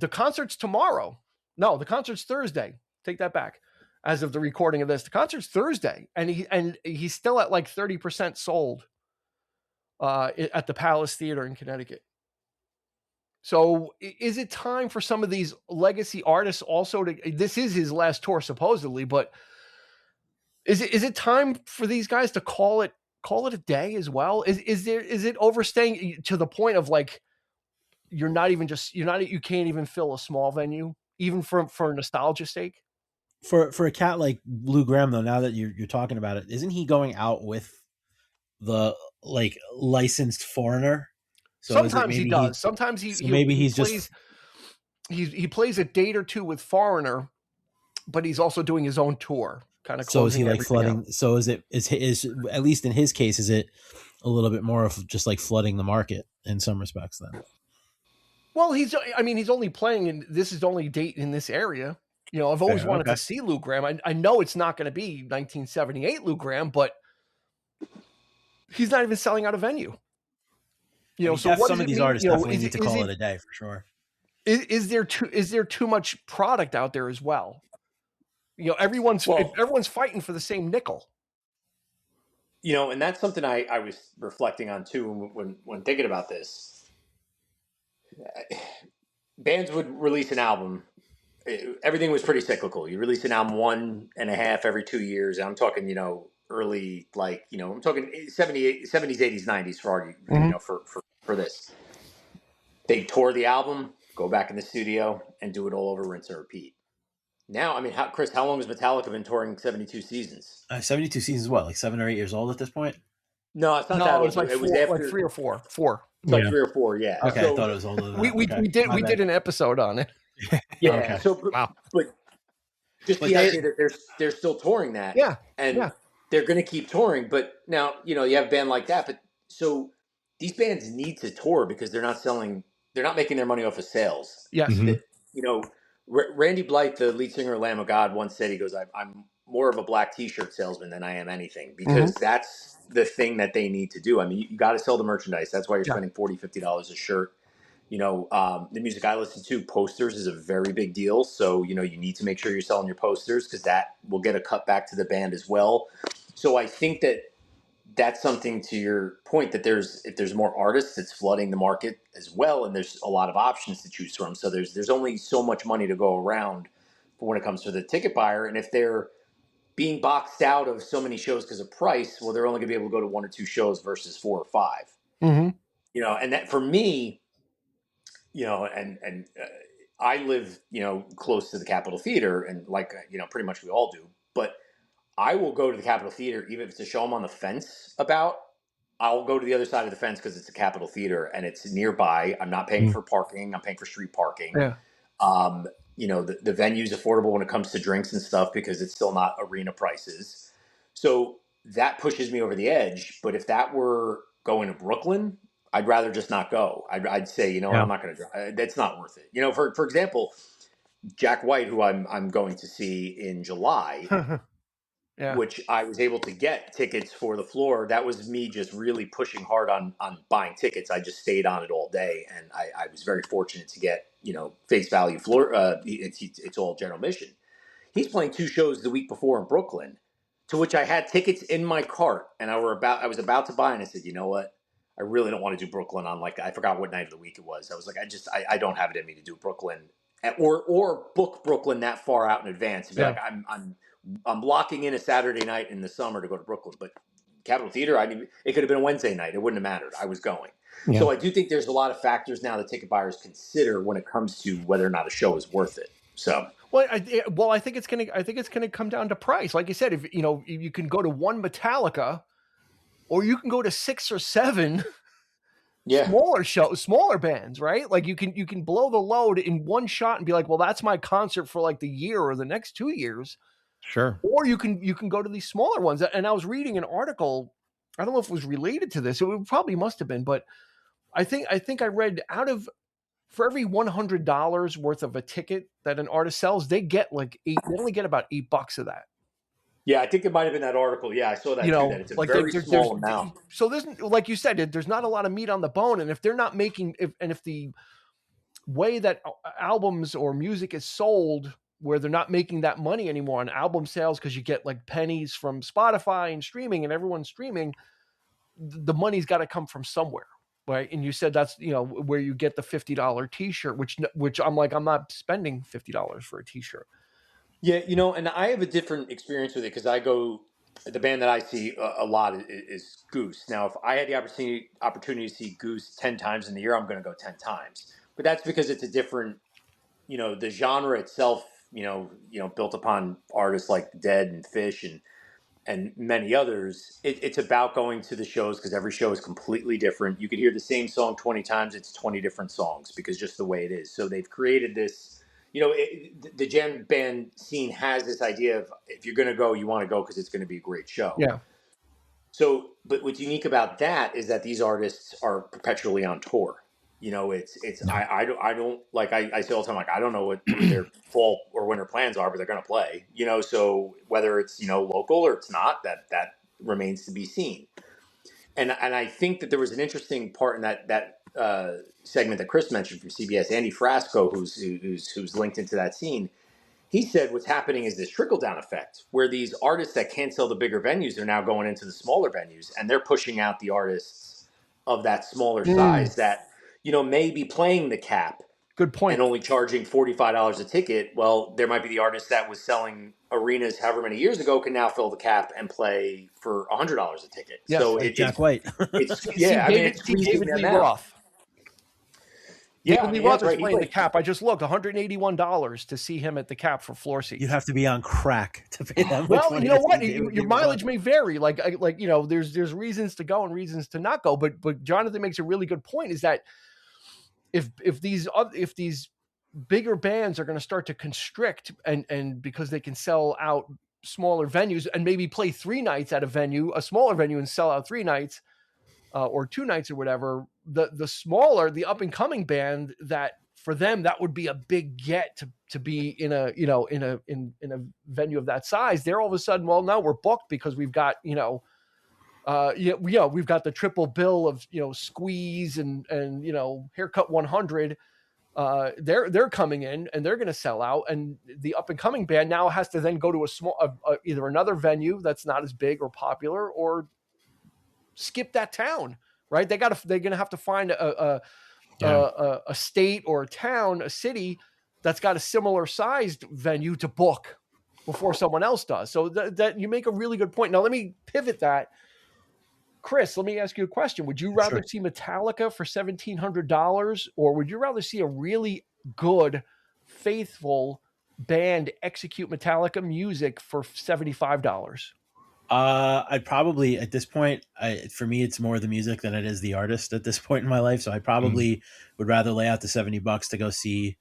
The concert's tomorrow. No, the concert's Thursday. Take that back. As of the recording of this, the concert's Thursday, and he's still at like 30% sold at the Palace Theater in Connecticut. So is it time for some of these legacy artists also this is his last tour supposedly, but is it time for these guys to call it a day as well? Is it overstaying to the point of like, you can't even fill a small venue, even for nostalgia's sake? For a cat like Lou Gramm, though, now that you're talking about it, isn't he going out with the like licensed Foreigner? So sometimes he does. Sometimes he plays a date or two with Foreigner, but he's also doing his own tour. Kind of. So is he like flooding? Out. So is at least in his case, is it a little bit more of just like flooding the market in some respects then? Well, he's only playing in this is only date in this area. I've always wanted to see Lou Gramm. I know it's not going to be 1978 Lou Gramm, but he's not even selling out a venue. So what some of these artists definitely need to call it a day for sure. Is there too much product out there as well? Everyone's fighting for the same nickel. And that's something I was reflecting on too when thinking about this. Bands would release an album. Everything was pretty cyclical. You release an album 1.5 every 2 years. And I'm talking, early, I'm talking 70s, 80s, 90s for this. They tour the album, go back in the studio, and do it all over, rinse and repeat. Now, Chris, how long has Metallica been touring 72 seasons? 72 seasons, what, like 7 or 8 years old at this point? No, it's not that old. It was after, like 3 or 4. 4. It's like 3 or 4, yeah. Okay, so I thought it was older than that. We did an episode on it. Yeah. Okay. So, but the idea that they're still touring that, they're going to keep touring. But now, you have a band like that. But so these bands need to tour because they're not making their money off of sales. Yes. Mm-hmm. Randy Blythe, the lead singer of Lamb of God, once said, he goes, "I'm more of a black T-shirt salesman than I am anything," because that's the thing that they need to do. You got to sell the merchandise. That's why you're spending $40, $50 a shirt. The music I listen to, posters is a very big deal. So, you need to make sure you're selling your posters because that will get a cut back to the band as well. So I think that's something to your point that if there's more artists, it's flooding the market as well. And there's a lot of options to choose from. So there's only so much money to go around when it comes to the ticket buyer. And if they're being boxed out of so many shows because of price, well, they're only going to be able to go to 1 or 2 shows versus 4 or 5. Mm-hmm. And that for me, I live, close to the Capitol Theater, and pretty much we all do. But I will go to the Capitol Theater even if it's a show I'm on the fence about. I'll go to the other side of the fence because it's a Capitol Theater and it's nearby. I'm not paying for parking. I'm paying for street parking. Yeah. The venue's affordable when it comes to drinks and stuff because it's still not arena prices. So that pushes me over the edge. But if that were going to Brooklyn, I'd rather just not go. I'd say, I'm not going to drive. That's not worth it. For example, Jack White, who I'm going to see in July, which I was able to get tickets for the floor. That was me just really pushing hard on buying tickets. I just stayed on it all day, and I was very fortunate to get, face value floor. It's all general admission. He's playing 2 shows the week before in Brooklyn, to which I had tickets in my cart, and I was about to buy, and I said, you know what? I really don't want to do Brooklyn on, like, I forgot what night of the week it was. I was like, I don't have it in me to do Brooklyn, or book Brooklyn that far out in advance and be like, I'm locking in a Saturday night in the summer to go to Brooklyn. But Capitol Theater, it could have been a Wednesday night. It wouldn't have mattered. I was going. Yeah. So I do think there's a lot of factors now that ticket buyers consider when it comes to whether or not a show is worth it. So. Well, I think it's gonna come down to price. Like you said, if you can go to one Metallica, or you can go to 6 or 7 smaller bands, right? Like you can blow the load in one shot and be like, well, that's my concert for like the year or the next 2 years. Sure. Or you can go to these smaller ones. And I was reading an article, I don't know if it was related to this. It probably must have been, but I think I read for every $100 worth of a ticket that an artist sells, they get like they only get about $8 of that. Yeah, I think it might have been that article. Yeah, I saw that too. That it's a like very small amount. So there's, like you said, there's not a lot of meat on the bone. And if they're not making, if the way that albums or music is sold, where they're not making that money anymore on album sales, because you get like pennies from Spotify and streaming, and everyone's streaming, the money's got to come from somewhere, right? And you said that's where you get the $50 T-shirt, which I'm like, I'm not spending $50 for a T-shirt. Yeah, and I have a different experience with it because the band that I see a lot is Goose. Now, if I had the opportunity to see Goose 10 times in the year, I'm going to go 10 times. But that's because it's a different, the genre itself, built upon artists like Dead and Fish and many others. It's about going to the shows because every show is completely different. You could hear the same song 20 times. It's 20 different songs because just the way it is. So they've created this. The jam band scene has this idea of, if you're going to go, you want to go because it's going to be a great show. Yeah. So, but what's unique about that is that these artists are perpetually on tour. I don't like, I say all the time, like, I don't know what their fall or winter plans are, but they're going to play, so whether it's, local or it's not, that remains to be seen. And I think that there was an interesting part in that segment that Chris mentioned from CBS, Andy Frasco, who's linked into that scene. He said what's happening is this trickle-down effect, where these artists that can't sell the bigger venues are now going into the smaller venues, and they're pushing out the artists of that smaller size that, may be playing the cap. Good point. And only charging $45 a ticket. Well, there might be the artist that was selling arenas however many years ago can now fill the cap and play for $100 a ticket. Yes, so like Jack White. It's David Lee Roth. Yeah, David Lee Roth is playing the cap. I just looked, $181 to see him at the cap for floor seats. You have to be on crack to pay that much. Well, you know what? Your mileage may vary. Like there's reasons to go and reasons to not go. But Jonathan makes a really good point. Is that if these bigger bands are going to start to constrict and because they can sell out smaller venues and maybe play 3 nights at a smaller venue and sell out 3 nights or 2 nights or whatever, the up and coming band, that for them, that would be a big get to be in a venue of that size. They're all of a sudden, well, now we're booked because we've got, we've got the triple bill of, Squeeze and Haircut 100. They're coming in and they're going to sell out, and the up and coming band now has to then go to either another venue that's not as big or popular, or skip that town, right? They're going to have to find a state or a town, a city that's got a similar sized venue to book before someone else does. So that you make a really good point. Now let me pivot that. Chris, let me ask you a question. Would you rather see Metallica for $1,700, or would you rather see a really good, faithful band execute Metallica music for $75? I'd probably, at this point, for me, it's more the music than it is the artist at this point in my life. So I probably would rather lay out the $70 to go see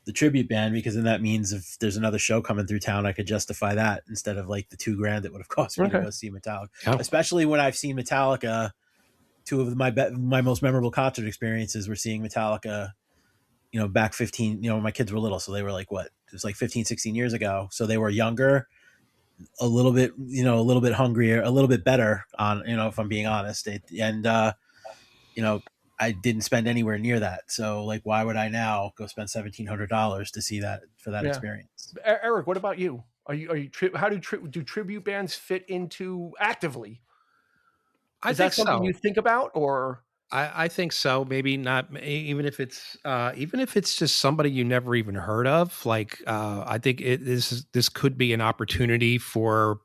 the tribute band, because then that means if there's another show coming through town, I could justify that instead of like the $2,000 that would have cost me to go see Metallica. Yeah. Especially when I've seen Metallica, 2 of my most memorable concert experiences were seeing Metallica, back 15, my kids were little. So they were like, what? It was like 15, 16 years ago. So they were younger. a little bit, a little bit hungrier, a little bit better on, if I'm being honest. I didn't spend anywhere near that. So like, why would I now go spend $1,700 to see that for that experience? Eric, what about you? Are you how do tribute bands fit into actively? Is that something you think about, or? I think so. Maybe not. Even if it's just somebody you never even heard of. Like I think this could be an opportunity for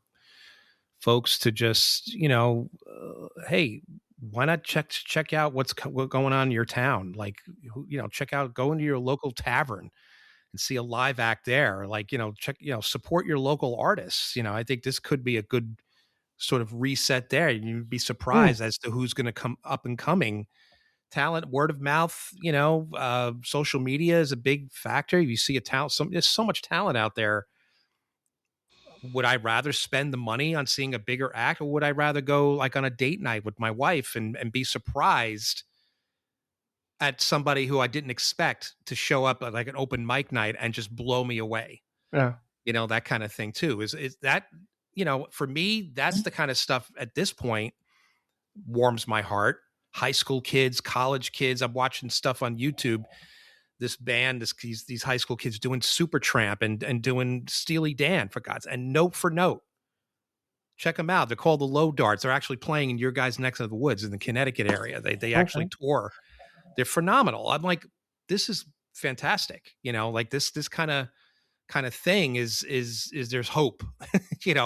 folks to just hey, why not check out what's going on in your town? Like go into your local tavern and see a live act there. Like support your local artists. I think this could be a good sort of reset there. You'd be surprised as to who's going to come up and coming. Talent, word of mouth, social media is a big factor. You see there's so much talent out there. Would I rather spend the money on seeing a bigger act, or would I rather go like on a date night with my wife and be surprised at somebody who I didn't expect to show up at like an open mic night and just blow me away? Yeah. That kind of thing too. Is that, for me, that's the kind of stuff at this point warms my heart. High school kids, college kids. I'm watching stuff on YouTube. This band, these high school kids doing Supertramp and doing Steely Dan, for God's, and Note for Note. Check them out. They're called the Low Darts. They're actually playing in your guys' neck of the woods in the Connecticut area. They actually tour. They're phenomenal. I'm like, this is fantastic. Like this kind of thing is there's hope,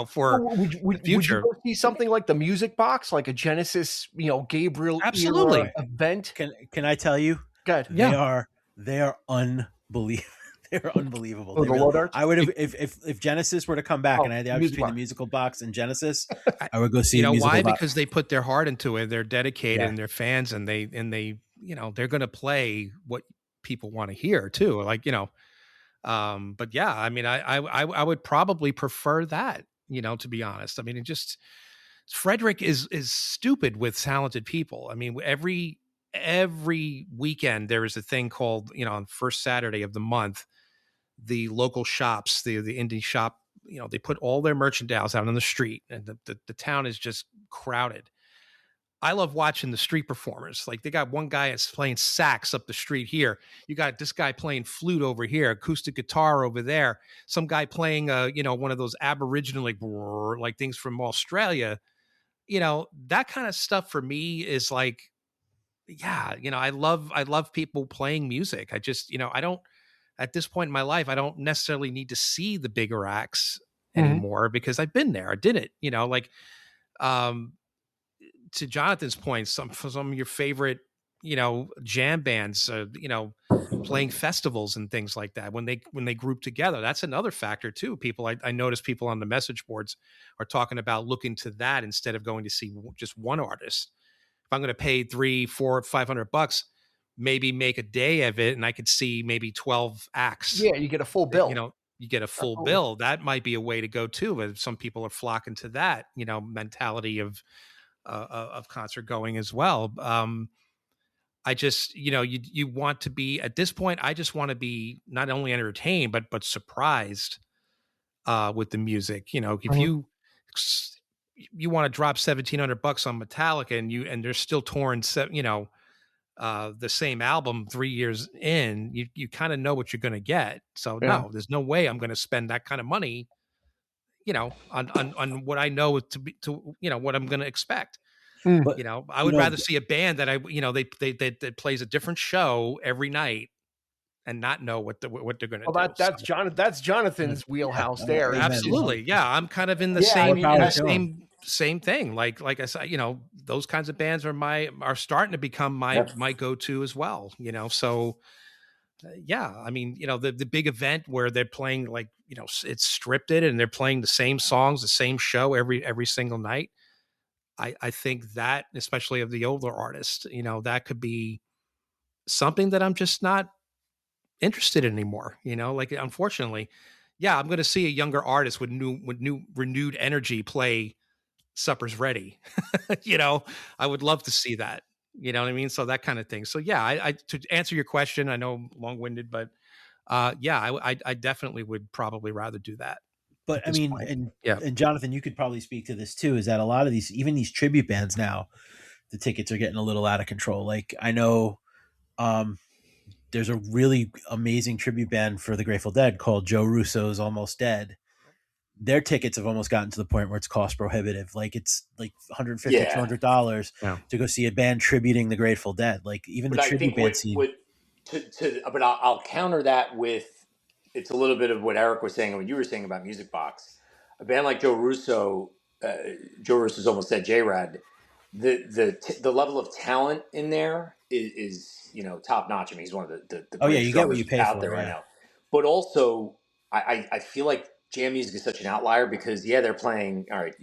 for the future. Would you see something like the Music Box, like a Genesis, Gabriel absolutely event? Can I tell you? Good. Yeah. They are unbelievable. They're unbelievable. Oh, the Low Darts? I would have if Genesis were to come back and I had the option between the Musical Box and Genesis, I would go see. Why? Box. Because they put their heart into it. They're dedicated and they're fans, and they they're going to play what people want to hear too. Like but yeah, I mean, I would probably prefer that. To be honest, I mean, it just Frederick is stupid with talented people. I mean, every weekend there is a thing called on first Saturday of the month, the local shops, the indie shop, they put all their merchandise out on the street, and the town is just crowded. I love watching the street performers. Like they got one guy that's playing sax up the street here. You got this guy playing flute over here, acoustic guitar over there. Some guy playing one of those Aboriginal like things from Australia. That kind of stuff for me is like, yeah, I love people playing music. I just, I don't, at this point in my life, I don't necessarily need to see the bigger acts anymore because I've been there. I did it, to Jonathan's point, some of your favorite, jam bands, playing festivals and things like that when they group together. That's another factor too. People, I notice people on the message boards are talking about looking to that instead of going to see just one artist. If I'm going to pay $300, $400, $500, maybe make a day of it, and I could see maybe 12 acts. Yeah, you get a full bill. You get a full bill. That might be a way to go too. But some people are flocking to that, mentality of concert going as well. I just, you want to be at this point. I just want to be not only entertained but surprised with the music. If you want to drop $1,700 on Metallica and they're still touring, the same album 3 years in, you kind of know what you're going to get. So no, there's no way I'm going to spend that kind of money, on what I know to what I'm going to expect. But, I would rather see a band that that plays a different show every night and not know what they're going to do. That's Jonathan's wheelhouse there. Absolutely. Yeah. I'm kind of in the same thing. Like I said, those kinds of bands are starting to become my go-to as well, so yeah, I mean, the big event where they're playing like, it's scripted and they're playing the same songs, the same show every single night. I think that, especially of the older artists, that could be something that I'm just not interested in anymore. Like, unfortunately, yeah, I'm going to see a younger artist with renewed energy play Supper's Ready. I would love to see that. You know what I mean? So that kind of thing. So yeah, I to answer your question, I know I'm long-winded, but yeah, I definitely would probably rather do that. But I mean, and Jonathan, you could probably speak to this too, is that a lot of even these tribute bands now, the tickets are getting a little out of control. Like I know there's a really amazing tribute band for the Grateful Dead called Joe Russo's Almost Dead. Their tickets have almost gotten to the point where it's cost prohibitive. Like it's like $150, $200 to go see a band tributing the Grateful Dead. Like even the tribute band scene. But I'll counter that with, it's a little bit of what Eric was saying and what you were saying about Music Box. A band like Joe Russo's Almost Dead, J-Rad, the level of talent in there is top notch. I mean, he's one of the greatest you get what you pay out for, there right now. But also, I feel like jam music is such an outlier because they're playing, all right,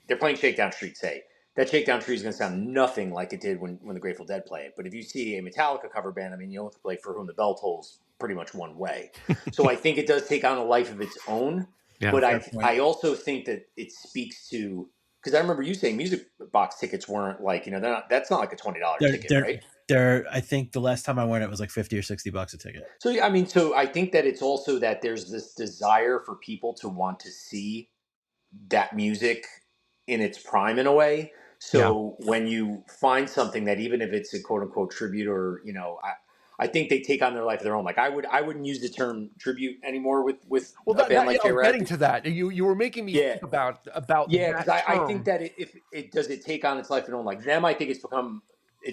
they're playing Shakedown Street, say. That Shakedown Street is going to sound nothing like it did when the Grateful Dead play it. But if you see a Metallica cover band, I mean, you only play For Whom the Bell Tolls pretty much one way. So I think it does take on a life of its own. Yeah, but I also think that it speaks to, because I remember you saying Music Box tickets weren't like, that's not like a $20 ticket, right? I think the last time I went, it was like $50 or $60 a ticket. So, I mean, so I think that it's also that there's this desire for people to want to see that music in its prime in a way. So when you find something that, even if it's a quote unquote tribute, or I think they take on their life of their own. Like I wouldn't use the term tribute anymore with a band like J-Rad. Getting to that, you were making me think about because I think that if it does it take on its life of its own. Like them, I think it's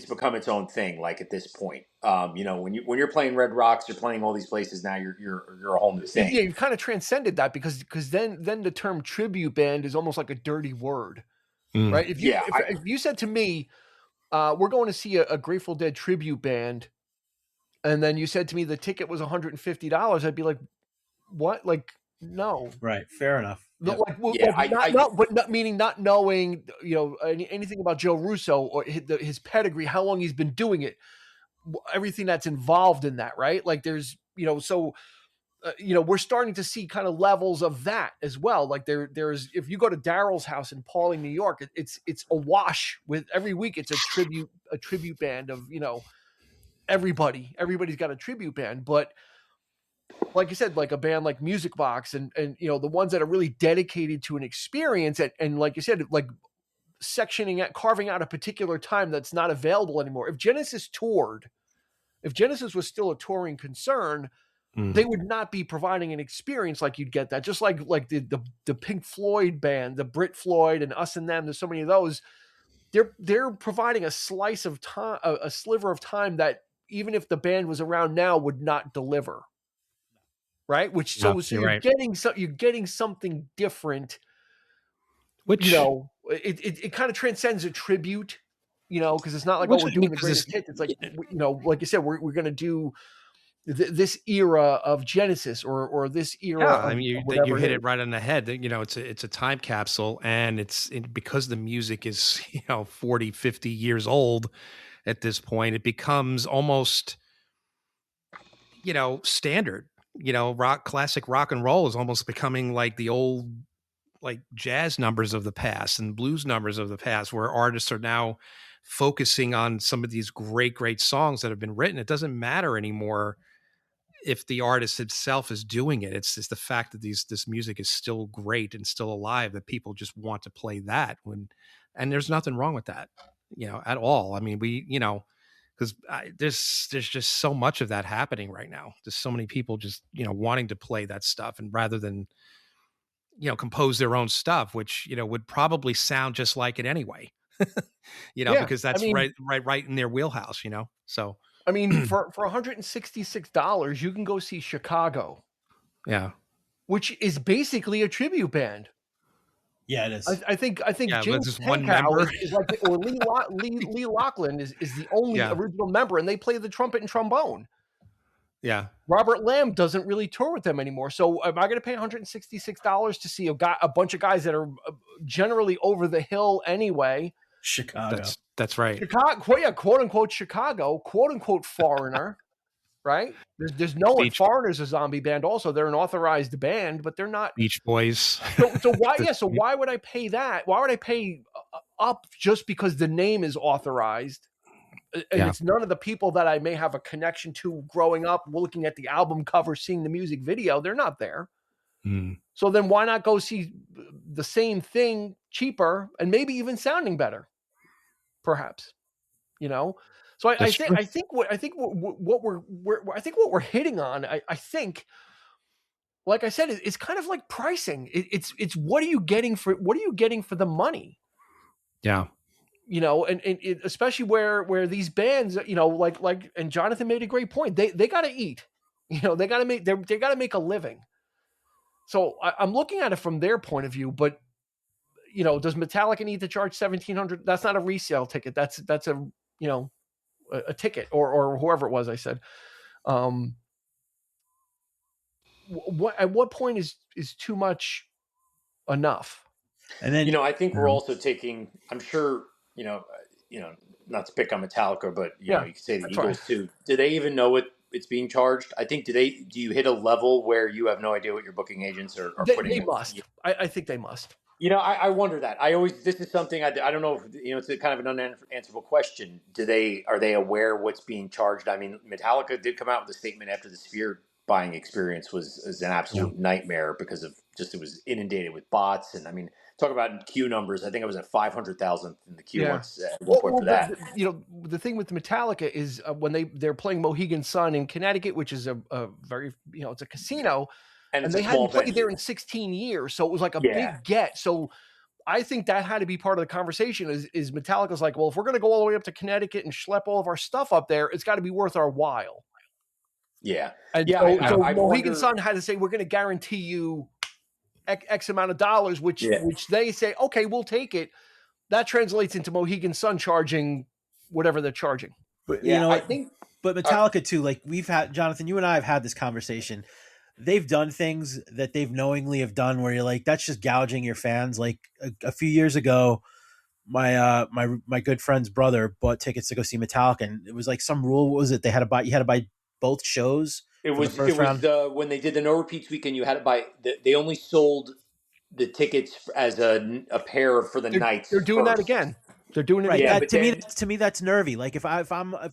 become its own thing. Like at this point, when you're playing Red Rocks, you're playing all these places now. You're a whole new thing. Yeah, you kind of transcended that because then the term tribute band is almost like a dirty word. Right? If you said to me, we're going to see a Grateful Dead tribute band, and then you said to me the ticket was $150, I'd be like, what? Like, no. Right. Fair enough. Yep. Meaning not knowing, anything about Joe Russo or his pedigree, how long he's been doing it, everything that's involved in that, right? Like there's, we're starting to see kind of levels of that as well. Like there's, if you go to Daryl's house in Pauling, New York, it's awash with every week. It's a tribute band of, everybody's got a tribute band, but like you said, like a band like Music Box and the ones that are really dedicated to an experience and like you said, like carving out a particular time that's not available anymore. If Genesis was still a touring concern, they would not be providing an experience like you'd get that. Just like the Pink Floyd band, the Brit Floyd and Us and Them, there's so many of those. They're providing a slice of time, a sliver of time that even if the band was around now would not deliver. Right. Which you're getting something different, which, it kind of transcends a tribute, because it's not like, we're doing the greatest hits. It's like, like you said, we're going to do this era of Genesis or this era. You hit it right on the head. It's a time capsule, and because the music is 40, 50 years old at this point, it becomes almost standard. Classic rock and roll is almost becoming like the old like jazz numbers of the past and blues numbers of the past, where artists are now focusing on some of these great songs that have been written. It doesn't matter anymore if the artist itself is doing it. It's just the fact that this music is still great and still alive, that people just want to play that and there's nothing wrong with that, at all. I mean, because there's just so much of that happening right now. There's so many people just, wanting to play that stuff, and rather than, compose their own stuff, which, would probably sound just like it anyway, because that's right in their wheelhouse, so. I mean, for $166, you can go see Chicago. Yeah. Which is basically a tribute band. Yeah, it is. I think James Tenkow is like, or Lee Loughlin is the only original member, and they play the trumpet and trombone. Yeah. Robert Lamb doesn't really tour with them anymore. So am I going to pay $166 to see a bunch of guys that are generally over the hill anyway? Chicago. That's right. Chicago, quote unquote Chicago, quote unquote foreigner, right? There's no one. Foreigner's a zombie band. Also, they're an authorized band, but they're not Beach Boys. So why? So why would I pay that? Why would I pay up just because the name is authorized? And it's none of the people that I may have a connection to growing up, looking at the album cover, seeing the music video. They're not there. So then why not go see the same thing cheaper and maybe even sounding better, perhaps, So I think what we're hitting on, I think, like I said, it's kind of like pricing. It's what are you getting for the money? Yeah. And especially where these bands, like, and Jonathan made a great point. They got to eat, they got to make a living. So I'm looking at it from their point of view, but does Metallica need to charge $1,700? That's not a resale ticket. That's a, a ticket or whoever it was. I said, at what point is too much enough? And then, I think we're also taking, I'm sure, not to pick on Metallica, but you could say the Eagles too. Do they even know what it's being charged? I think, do you hit a level where you have no idea what your booking agents are putting? They must. I think they must. I wonder that. This is something I don't know if, it's a kind of an unanswerable question. Are they aware what's being charged? I mean, Metallica did come out with a statement after the Sphere buying experience was an absolute nightmare because of it was inundated with bots. And I mean, talk about queue numbers. I think it was at 500,000 in the queue once at one point for that. The thing with Metallica is when they're playing Mohegan Sun in Connecticut, which is a very, it's a casino. And they hadn't played there in 16 years. So it was like a big get. So I think that had to be part of the conversation is Metallica's like, well, if we're going to go all the way up to Connecticut and schlep all of our stuff up there, it's got to be worth our while. Yeah. And so Mohegan Sun had to say, we're going to guarantee you X amount of dollars, which they say, okay, we'll take it. That translates into Mohegan Sun charging whatever they're charging. But, I think, but Metallica too, like we've had, Jonathan, you and I have had this conversation. They've done things that they've knowingly have done where you're like, that's just gouging your fans. Like a few years ago, my good friend's brother bought tickets to go see Metallica, and it was like some rule. What was it? You had to buy both shows. It was when they did the no repeats weekend. You had to buy. They only sold the tickets as a pair for the nights. They're doing that again. They're doing it right. again. To me, that's nervy. Like if I'm a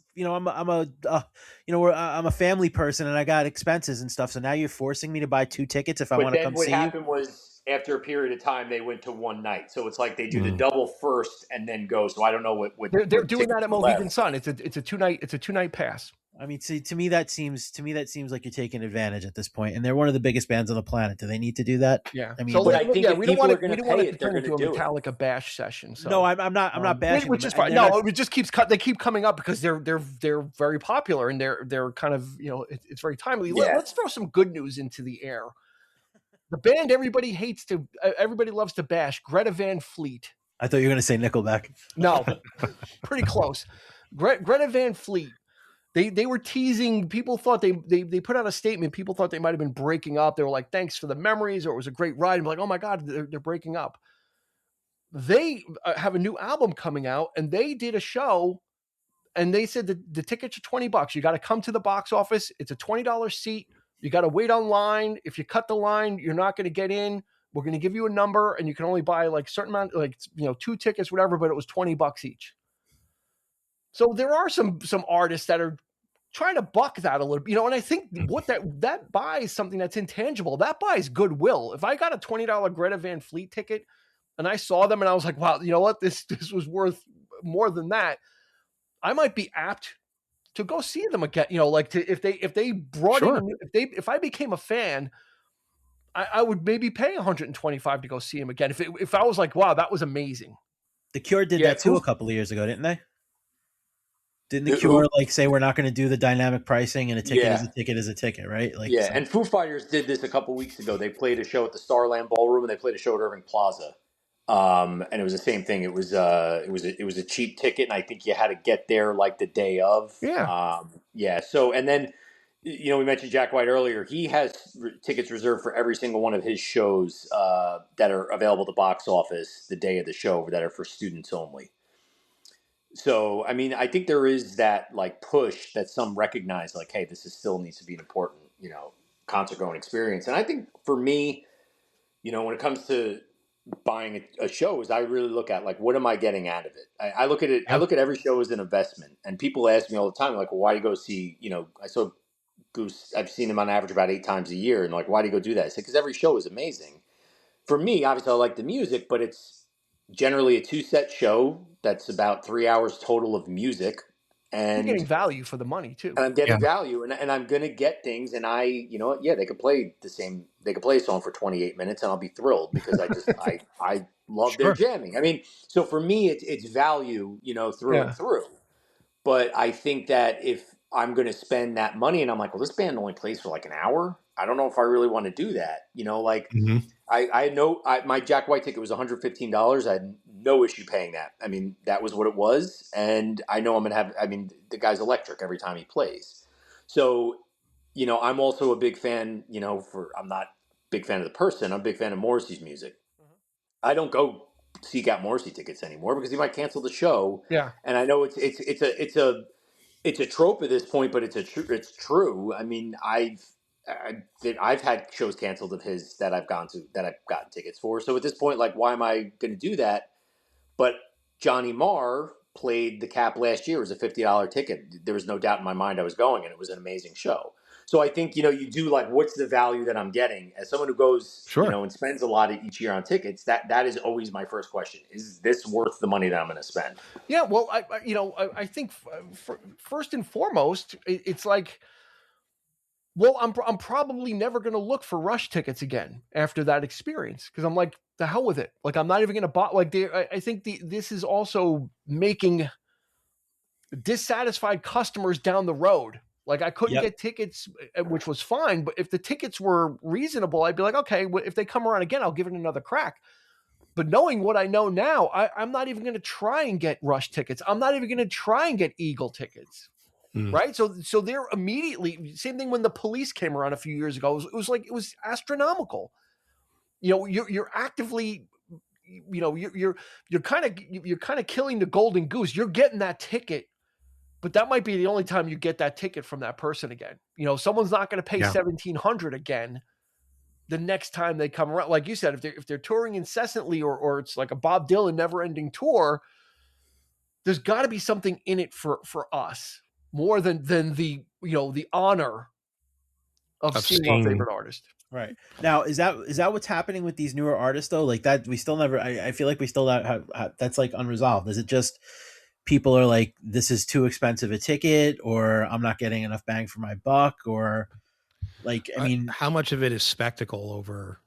family person and I got expenses and stuff. So now you're forcing me to buy 2 tickets if I want to come see you. What happened was after a period of time, they went to one night. So it's like they do the double first and then go. So I don't know what they're doing that at Mohegan Sun. It's a 2-night pass. I mean, see, to me that seems like you're taking advantage at this point, and they're one of the biggest bands on the planet. Do they need to do that? Yeah. I mean, so I think we don't want to turn into a Metallica bash session. So. No, I'm not bashing. Which is fine. No, it just keeps they keep coming up because they're very popular and they're kind of it's very timely. Yeah. Let's throw some good news into the air. The band everybody loves to bash, Greta Van Fleet. I thought you were going to say Nickelback. No, pretty close. Greta Van Fleet. They were teasing. People thought they put out a statement. People thought they might have been breaking up. They were like, "Thanks for the memories," or "It was a great ride." And like, "Oh my God, they're breaking up." They have a new album coming out, and they did a show, and they said that the tickets are $20. You got to come to the box office. It's a $20 seat. You got to wait online. If you cut the line, you're not going to get in. We're going to give you a number, and you can only buy like a certain amount, like 2 tickets, whatever. But it was $20 each. So there are some artists that are trying to buck that a little, and I think what that buys something that's intangible. That buys goodwill. If I got a $20 Greta Van Fleet ticket and I saw them and I was like, wow, you know what, this was worth more than that, I might be apt to go see them again. If they brought in, if I became a fan, I would maybe pay $125 to go see him again. If I was like, wow, that was amazing. The Cure did that too a couple of years ago, didn't they? Didn't the Cure say we're not going to do the dynamic pricing and a ticket is a ticket is a ticket, right? Like, and Foo Fighters did this a couple weeks ago. They played a show at the Starland Ballroom and they played a show at Irving Plaza, and it was the same thing. It was a cheap ticket, and I think you had to get there like the day of. So and then we mentioned Jack White earlier. He has tickets reserved for every single one of his shows that are available at the box office the day of the show that are for students only. So, I mean, I think there is that like push that some recognize like, hey, this still needs to be an important, concert going experience. And I think for me, when it comes to buying a show, is I really look at like, what am I getting out of it? I look at it. I look at every show as an investment. And people ask me all the time, like, well, why do you go see, I saw Goose, I've seen him on average about 8 times a year. And like, why do you go do that? I said, because every show is amazing. For me, obviously, I like the music, but it's generally a 2 set show that's about 3 hours total of music. You're And getting value for the money too. I'm getting value, and I'm going to get things. And you know what? Yeah, they could play they could play a song for 28 minutes and I'll be thrilled because I love their jamming. I mean, so for me, it's value, you know, through and through. But I think that if I'm going to spend that money and I'm like, well, this band only plays for like an hour, I don't know if I really want to do that. You know, like I know my Jack White ticket was $115. I had no issue paying that. I mean, that was what it was. And I know I'm going to have, I mean, the guy's electric every time he plays. So, you know, I'm also a big fan, you know, I'm not a big fan of the person. I'm a big fan of Morrissey's music. I don't go seek out Morrissey tickets anymore because he might cancel the show. Yeah. And I know it's a trope at this point, but it's true. I mean, I've had shows canceled of his that I've gotten tickets for. So at this point, like, why am I going to do that? But Johnny Marr played the Cap last year. It was a $50 ticket. There was no doubt in my mind I was going, and it was an amazing show. So I think, you know, you do like, what's the value that I'm getting as someone who goes, you know, and spends a lot each year on tickets. That is always my first question. Is this worth the money that I'm going to spend? Yeah. Well, I think first and foremost, it's like, well, I'm probably never going to look for Rush tickets again after that experience because I'm like, the hell with it. Like, I'm not even going to buy. Like, I think this is also making dissatisfied customers down the road. Like, I couldn't get tickets, which was fine. But if the tickets were reasonable, I'd be like, okay, if they come around again, I'll give it another crack. But knowing what I know now, I'm not even going to try and get Rush tickets. I'm not even going to try and get Eagle tickets. Right. So they're immediately, same thing when the Police came around a few years ago. It was astronomical. You know, you're actively, you know, you're kind of killing the golden goose. You're getting that ticket, but that might be the only time you get that ticket from that person again. You know, someone's not going to pay $1,700 again the next time they come around. Like you said, if they're touring incessantly or it's like a Bob Dylan never ending tour, there's got to be something in it for us. More than the, you know, the honor of seeing our favorite artist. Right. Now, is that what's happening with these newer artists though? Like that, we still never, I feel like we still have that's like unresolved. Is it just people are like, this is too expensive a ticket, or I'm not getting enough bang for my buck, or like, I mean, how much of it is spectacle over?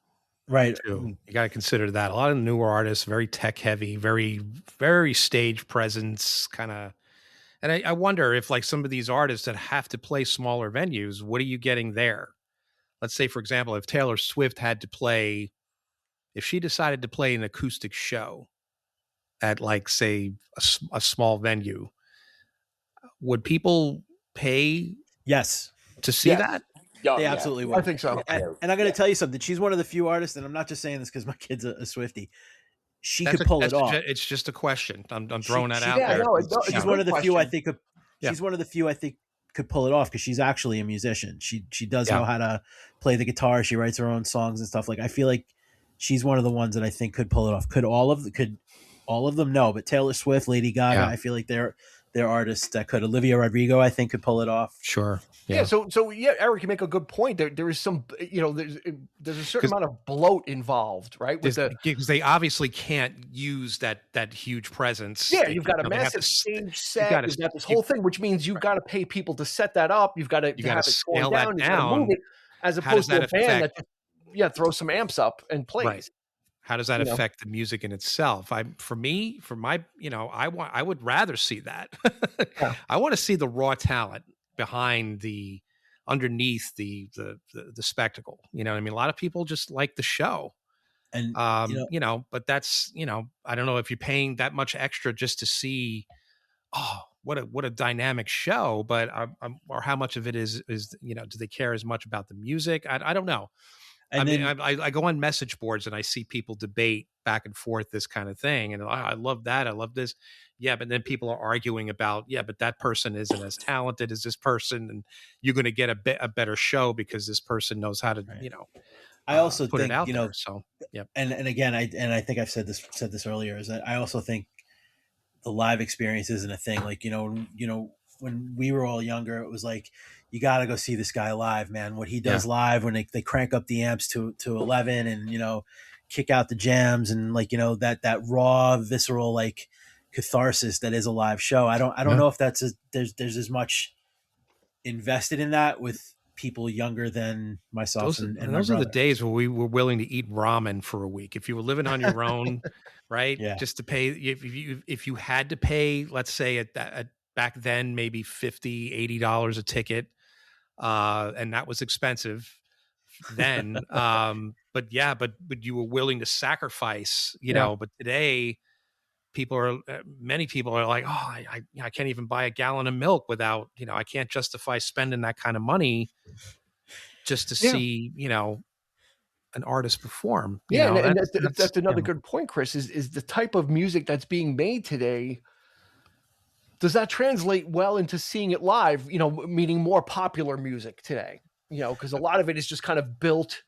Right. Too. You got to consider that. A lot of newer artists, very tech heavy, very, very stage presence kind of. And I wonder if like some of these artists that have to play smaller venues, what are you getting there? Let's say, for example, if Taylor Swift had to play, if she decided to play an acoustic show at like, say, a small venue, would people pay? Yes. To see that? They absolutely would. I think so. And I'm going to tell you something. She's one of the few artists, and I'm not just saying this because my kid's a Swiftie. She could pull it off. It's just a question. I'm throwing that out there. She's one of the few I think. She's one of the few I think could pull it off because she's actually a musician. She does know how to play the guitar. She writes her own songs and stuff. Like, I feel like she's one of the ones that I think could pull it off. Could all of them? No, but Taylor Swift, Lady Gaga, I feel like they're artists that could. Olivia Rodrigo, I think, could pull it off. Sure. Yeah. So Eric, you make a good point. There is some, you know, there's a certain amount of bloat involved, right? Because they obviously can't use that huge presence. Yeah, you've got a massive stage set. You've got this whole thing, which means you've got to pay people to set that up. You've got to have it scale that down. Move it, as opposed to a band that throws some amps up and plays. Right. How does that affect the music in itself? I would rather see that. I want to see the raw talent behind underneath the spectacle. You know what I mean? A lot of people just like the show. And but that's, I don't know if you're paying that much extra just to see, what a dynamic show, but or how much of it is, do they care as much about the music? I don't know. And I go on message boards and I see people debate back and forth this kind of thing. And I love that. I love this. Yeah. But then people are arguing about, but that person isn't as talented as this person. And you're going to get a better show because this person knows how to, I also put think, it out there. So, And again, I think I've said this earlier, is that I also think the live experience isn't a thing. Like, when we were all younger, it was like, you got to go see this guy live, man. What he does live when they crank up the amps to 11 and, you know, kick out the jams and like, you know, that raw, visceral, like catharsis that is a live show. I don't know if that's there's as much invested in that with people younger than myself. And those are the days where we were willing to eat ramen for a week. If you were living on your own, right? Yeah. Just to pay, if you had to pay, let's say at back then, maybe $50, $80 a ticket. And that was expensive then. But you were willing to sacrifice, you know, but today many people are like, oh, I can't even buy a gallon of milk without, you know, I can't justify spending that kind of money just to see, you know, an artist perform. You know, and that's another good point, Chris, is the type of music that's being made today. Does that translate well into seeing it live, you know, meaning more popular music today, you know, because a lot of it is just kind of built,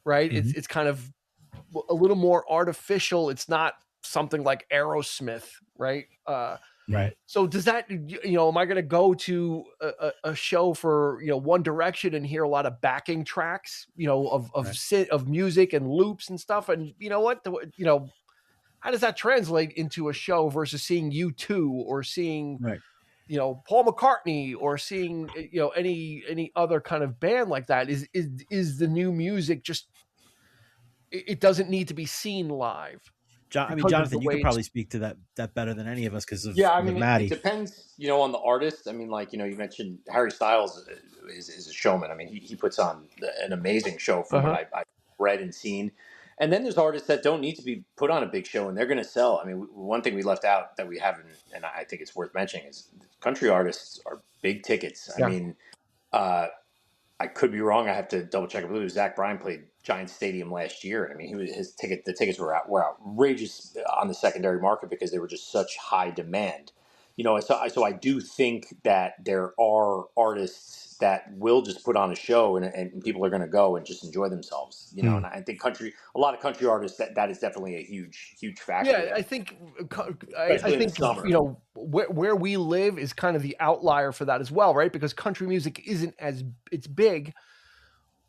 right? Mm-hmm. It's kind of a little more artificial. It's not something like Aerosmith, right? Right. So does that, you know, am I going to go to a show for, you know, One Direction and hear a lot of backing tracks, you know, of music and loops and stuff? And you know what, you know, how does that translate into a show versus seeing U2 or seeing, you know, Paul McCartney or seeing, you know, any other kind of band like that? Is the new music just, it doesn't need to be seen live? Jonathan, you could probably speak to that better than any of us because of Maddie. It depends, you know, on the artist. I mean, like, you know, you mentioned Harry Styles is a showman. I mean, he puts on an amazing show from what I've read and seen. And then there's artists that don't need to be put on a big show, and they're going to sell. I mean, one thing we left out that we haven't, and I think it's worth mentioning, is country artists are big tickets. I mean, I could be wrong. I have to double check. I believe Zach Bryan played Giants Stadium last year. I mean, the tickets were outrageous on the secondary market because they were just such high demand. You know, so I do think that there are artists that will just put on a show and people are going to go and just enjoy themselves. You know, and I think a lot of country artists, that is definitely a huge factor. Yeah, I think you know, where we live is kind of the outlier for that as well, right? Because country music it's big,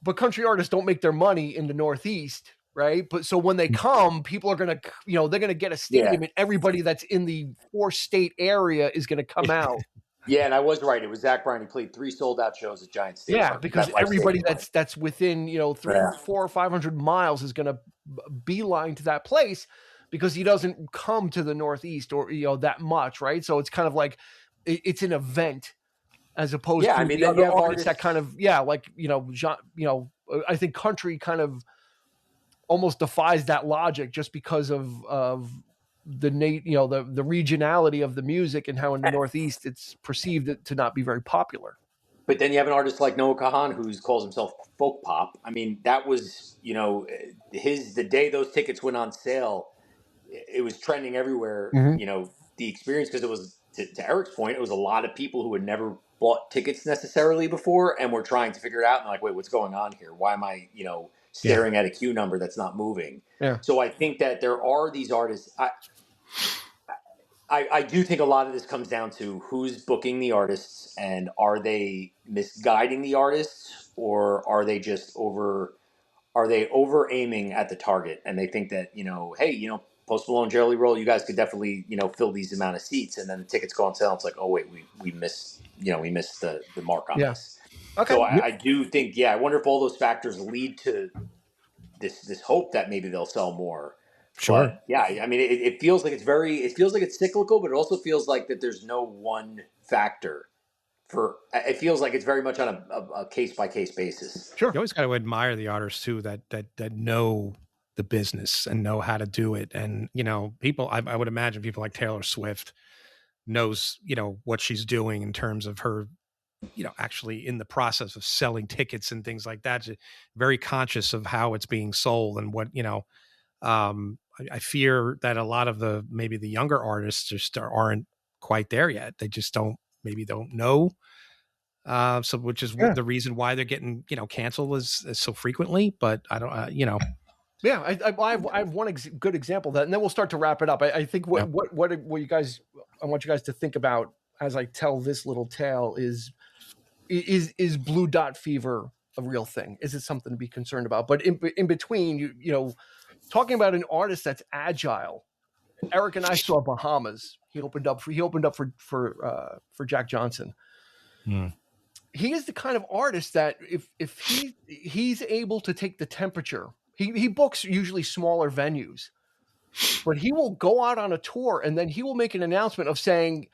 but country artists don't make their money in the Northeast, right? But so when they come, people are going to, you know, they're going to get a stadium and everybody that's in the 4-state area is going to come out. Yeah, and I was right. It was Zach Bryan. He played 3 sold-out shows at Giants Stadium. Yeah, because everybody that's within, you know, 400 or 500 miles is going to beeline to that place because he doesn't come to the Northeast or, you know, that much, right? So it's kind of like it's an event as opposed to the other artists that kind of, like, you know, I think country kind of almost defies that logic just because of the regionality of the music and how in the Northeast it's perceived to not be very popular. But then you have an artist like Noah Kahan who calls himself folk pop. I mean, that was, you know, the day those tickets went on sale, it was trending everywhere. Mm-hmm. You know, the experience, because it was to Eric's point, it was a lot of people who had never bought tickets necessarily before and were trying to figure it out and like, wait, what's going on here? Why am I, you know, staring at a queue number that's not moving? Yeah. So I think that there are these artists. I do think a lot of this comes down to who's booking the artists and are they misguiding the artists or are they just over aiming at the target and they think that, you know, hey, you know, Post Malone, Jelly Roll, you guys could definitely, you know, fill these amount of seats, and then the tickets go on sale. It's like, oh wait, we missed the mark on this. Okay. So I do think, I wonder if all those factors lead to this hope that maybe they'll sell more. Sure. But, I mean, it feels like it's cyclical, but it also feels like that there's no one factor. It feels like it's very much on a case by case basis. Sure. You always got to admire the artists too that know the business and know how to do it. And, you know, people, I would imagine people like Taylor Swift knows, you know, what she's doing in terms of her, you know, actually in the process of selling tickets and things like that. She's very conscious of how it's being sold and what, you know, I fear that a lot of maybe the younger artists just aren't quite there yet. They just don't know. So which is the reason why they're getting, you know, canceled as so frequently, but I don't, you know. Yeah, I have one good example of that, and then we'll start to wrap it up. I think what you guys, I want you guys to think about as I tell this little tale, is blue dot fever a real thing? Is it something to be concerned about? But in between, you know, talking about an artist that's agile. Eric and I saw Bahamas. He opened up for Jack Johnson. He is the kind of artist that if he's able to take the temperature, he books usually smaller venues, but he will go out on a tour and then he will make an announcement of saying,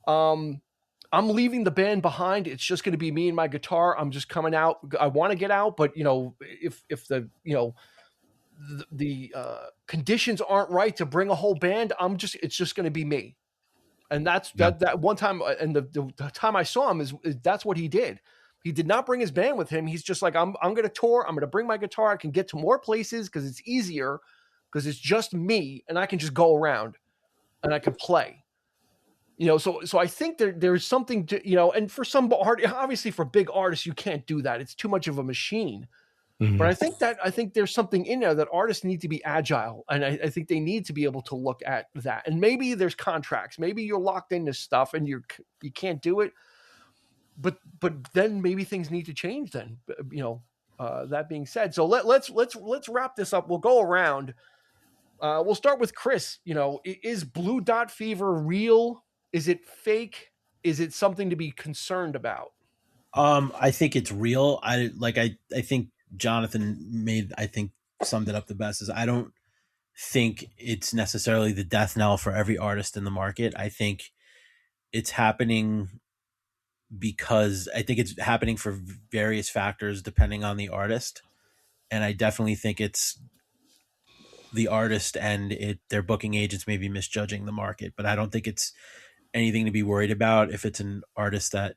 I'm leaving the band behind. It's just going to be me and my guitar. I'm just coming out. I want to get out, but you know, if the, you know, the conditions aren't right to bring a whole band, it's just going to be me. And that's that one time. And the time I saw him is that's what he did. He did not bring his band with him. He's just like, I'm going to tour. I'm going to bring my guitar. I can get to more places because it's easier, because it's just me and I can just go around and I can play. You know, so I think there's something to, you know, and for some art, obviously for big artists, you can't do that. It's too much of a machine. Mm-hmm. But I think there's something in there that artists need to be agile. And I think they need to be able to look at that. And maybe there's contracts. Maybe you're locked into stuff and you can't do it. But then maybe things need to change then, you know, that being said. So let's wrap this up. We'll go around. We'll start with Chris. You know, is blue dot fever real? Is it fake? Is it something to be concerned about? I think it's real. I think Jonathan summed it up the best. Is I don't think it's necessarily the death knell for every artist in the market. I think it's happening because I think it's happening for various factors depending on the artist. And I definitely think it's the artist and their booking agents may be misjudging the market, but I don't think it's anything to be worried about if it's an artist that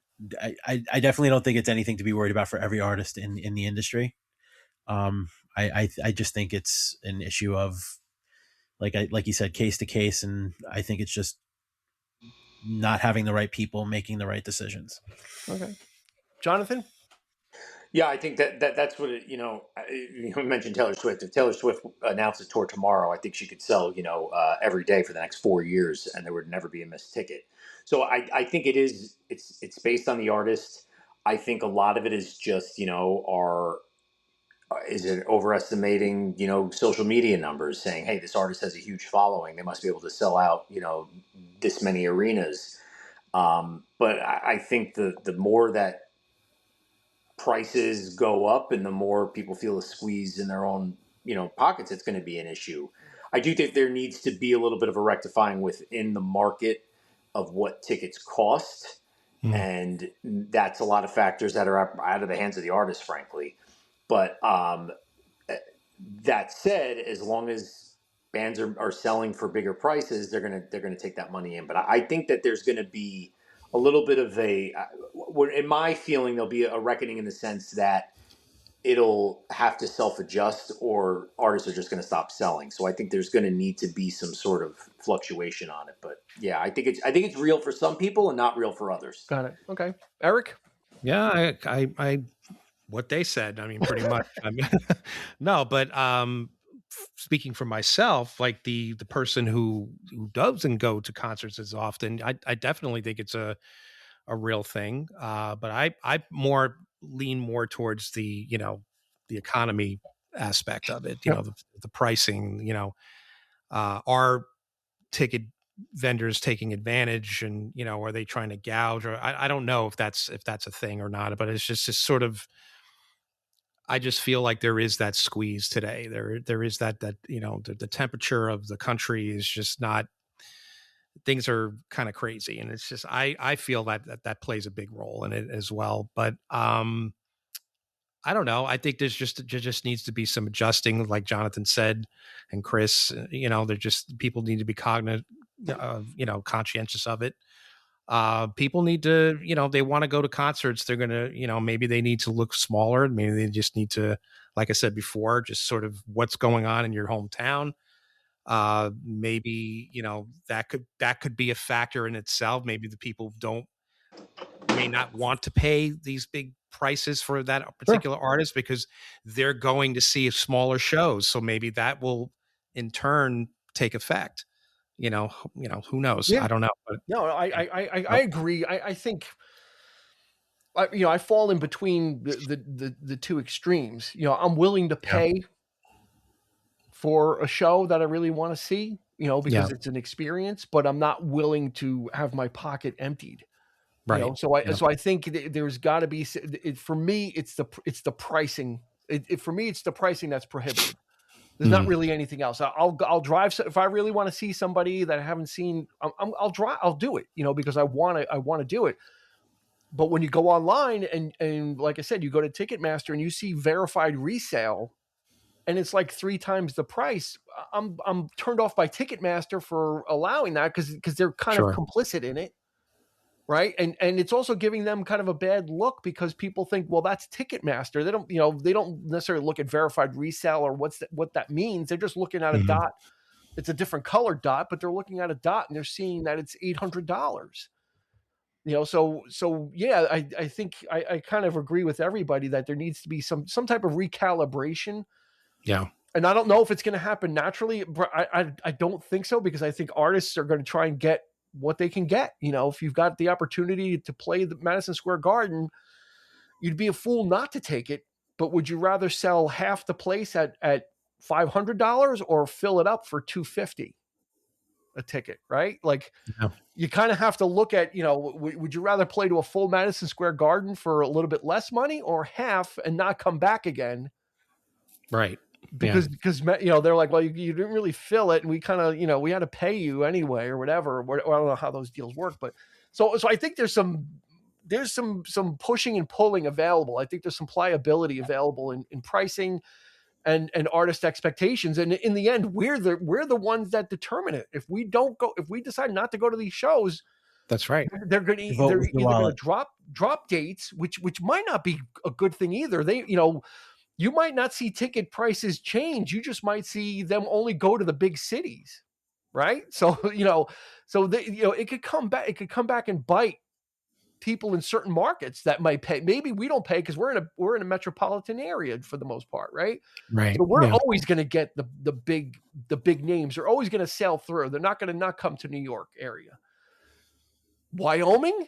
I definitely don't think it's anything to be worried about for every artist in the industry. I just think it's an issue of like you said, case to case. And I think it's just not having the right people making the right decisions. Okay. Jonathan? Yeah, I think that's what it, you mentioned Taylor Swift. If Taylor Swift announced a tour tomorrow, I think she could sell, every day for the next 4 years and there would never be a missed ticket. So I think it's based on the artist. I think a lot of it is just, is it overestimating, social media numbers saying, hey, this artist has a huge following. They must be able to sell out, this many arenas. But I think the more that prices go up and the more people feel a squeeze in their own, pockets, it's going to be an issue. I do think there needs to be a little bit of a rectifying within the market of what tickets cost. And that's a lot of factors that are out of the hands of the artist, frankly. But that said, as long as bands are selling for bigger prices, they're gonna take that money in. But I think that there's going to be a little bit of in my feeling, there'll be a reckoning in the sense that it'll have to self-adjust or artists are just going to stop selling. So I think there's going to need to be some sort of fluctuation on it. But yeah, I think it's real for some people and not real for others. Got it. Okay. Eric? Yeah, I what they said, I mean, pretty much. No, but speaking for myself, like the person who doesn't go to concerts as often, I definitely think it's a real thing. But I lean more towards the economy aspect of it, the pricing, are ticket vendors taking advantage and, are they trying to gouge, or I don't know if that's a thing or not, but it's just sort of, I just feel like there is that squeeze today. There is that the temperature of the country is just not. Things are kind of crazy, and it's just I feel that plays a big role in it as well. But I don't know. I think there just needs to be some adjusting, like Jonathan said, and Chris. They're just people need to be cognizant, conscientious of it. People need to, they want to go to concerts. They're going to, maybe they need to look smaller. Maybe they just need to, like I said before, just sort of what's going on in your hometown. Maybe, that could be a factor in itself. Maybe the people may not want to pay these big prices for that particular artist because they're going to see smaller shows. So maybe that will in turn take effect. who knows? Yeah. I don't know. But, no, I agree. I think, I fall in between the two extremes. I'm willing to pay for a show that I really want to see, because it's an experience, but I'm not willing to have my pocket emptied. Right. So I think there's got to be, for me, it's the pricing. For me, it's the pricing that's prohibitive. There's not really anything else. I'll drive if I really want to see somebody that I haven't seen. I'll drive. I'll do it. Because I want to do it. But when you go online and like I said, you go to Ticketmaster and you see verified resale, and it's like 3 times the price, I'm turned off by Ticketmaster for allowing that because they're kind of complicit in it. Right. And it's also giving them kind of a bad look because people think, well, that's Ticketmaster. They don't necessarily look at verified resale or what that means. They're just looking at a dot. It's a different colored dot, but they're looking at a dot and they're seeing that it's $800. So yeah, I think I kind of agree with everybody that there needs to be some type of recalibration. Yeah. And I don't know if it's going to happen naturally, but I don't think so, because I think artists are going to try and get what they can get. If you've got the opportunity to play the Madison Square Garden, you'd be a fool not to take it. But would you rather sell half the place at $500 or fill it up for $250 a ticket? Right? Like, you kind of have to look at, would you rather play to a full Madison Square Garden for a little bit less money, or half and not come back again? Right. Because they're like, well, you didn't really fill it, and we kind of, we had to pay you anyway or whatever. I don't know how those deals work, but so I think there's some pushing and pulling available. I think there's some pliability available in pricing and artist expectations, and in the end, we're the ones that determine it. If we decide not to go to these shows, that's right. They're either going to drop dates, which might not be a good thing either. You might not see ticket prices change. You just might see them only go to the big cities, right? So, it could come back. It could come back and bite people in certain markets that might pay. Maybe we don't pay because we're in a metropolitan area for the most part, right? Right. So we're always going to get the big names. They're always going to sail through. They're not going to not come to New York area. Wyoming?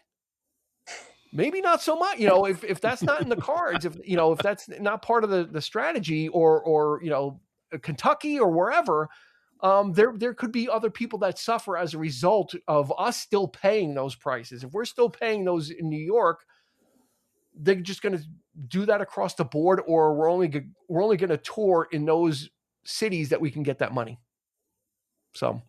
Maybe not so much, if that's not in the cards, if that's not part of the strategy, or Kentucky or wherever, there could be other people that suffer as a result of us still paying those prices. If we're still paying those in New York, they're just going to do that across the board, or we're only going to tour in those cities that we can get that money. So.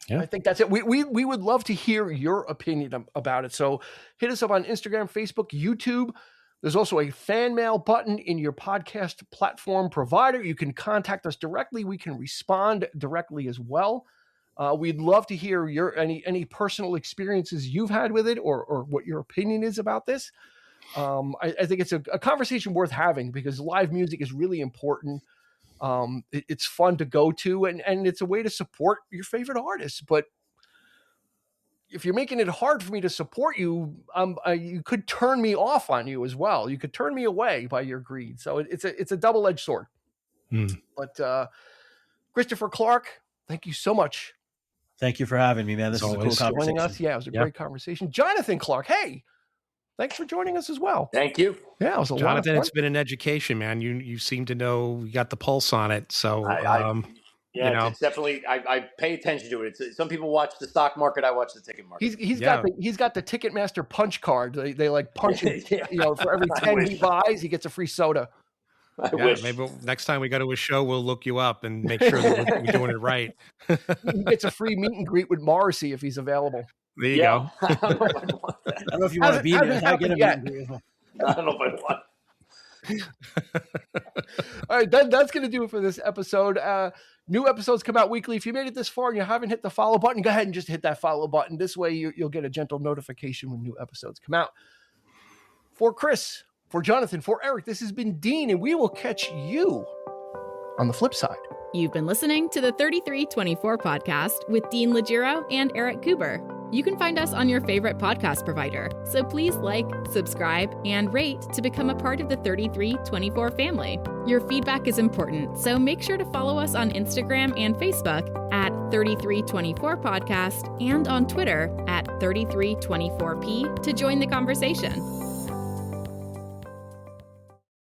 Yeah. I think that's it. We would love to hear your opinion about it. So hit us up on Instagram, Facebook, YouTube. There's also a fan mail button in your podcast platform provider. You can contact us directly. We can respond directly as well. We'd love to hear any personal experiences you've had with it, or what your opinion is about this. I think it's a conversation worth having, because live music is really important. It's fun to go to, and it's a way to support your favorite artists. But if you're making it hard for me to support you, you could turn me off on you as well. You could turn me away by your greed. So it's a double-edged sword. But Christopher Clark, thank you so much. Thank you for having me, man. This is a cool conversation. Yeah, it was a great conversation. Jonathan Clark, hey, thanks for joining us as well. Thank you. Yeah, it was a lot of Jonathan, fun. it's been an education, man. You seem to know, you got the pulse on it. So, it's definitely, I pay attention to it. Some people watch the stock market. I watch the ticket market. He's got the Ticketmaster punch card. They like punch him, for every 10 he buys, he gets a free soda. I wish. Maybe next time we go to a show, we'll look you up and make sure that we're doing it right. He gets a free meet and greet with Morrissey if he's available. There you go. I don't know if you want to be there. I get a meet and greet as well. I don't know if I want. All right, that's going to do it for this episode. New episodes come out weekly. If you made it this far and you haven't hit the follow button, go ahead and just hit that follow button. This way you'll get a gentle notification when new episodes come out. For Chris, for Jonathan, for Eric, this has been Dean, and we will catch you on the flip side. You've been listening to the 3324 podcast with Dean Legiro and Eric Kuber. You can find us on your favorite podcast provider, so please like, subscribe, and rate to become a part of the 3324 family. Your feedback is important, so make sure to follow us on Instagram and Facebook at 3324podcast and on Twitter at 3324p to join the conversation.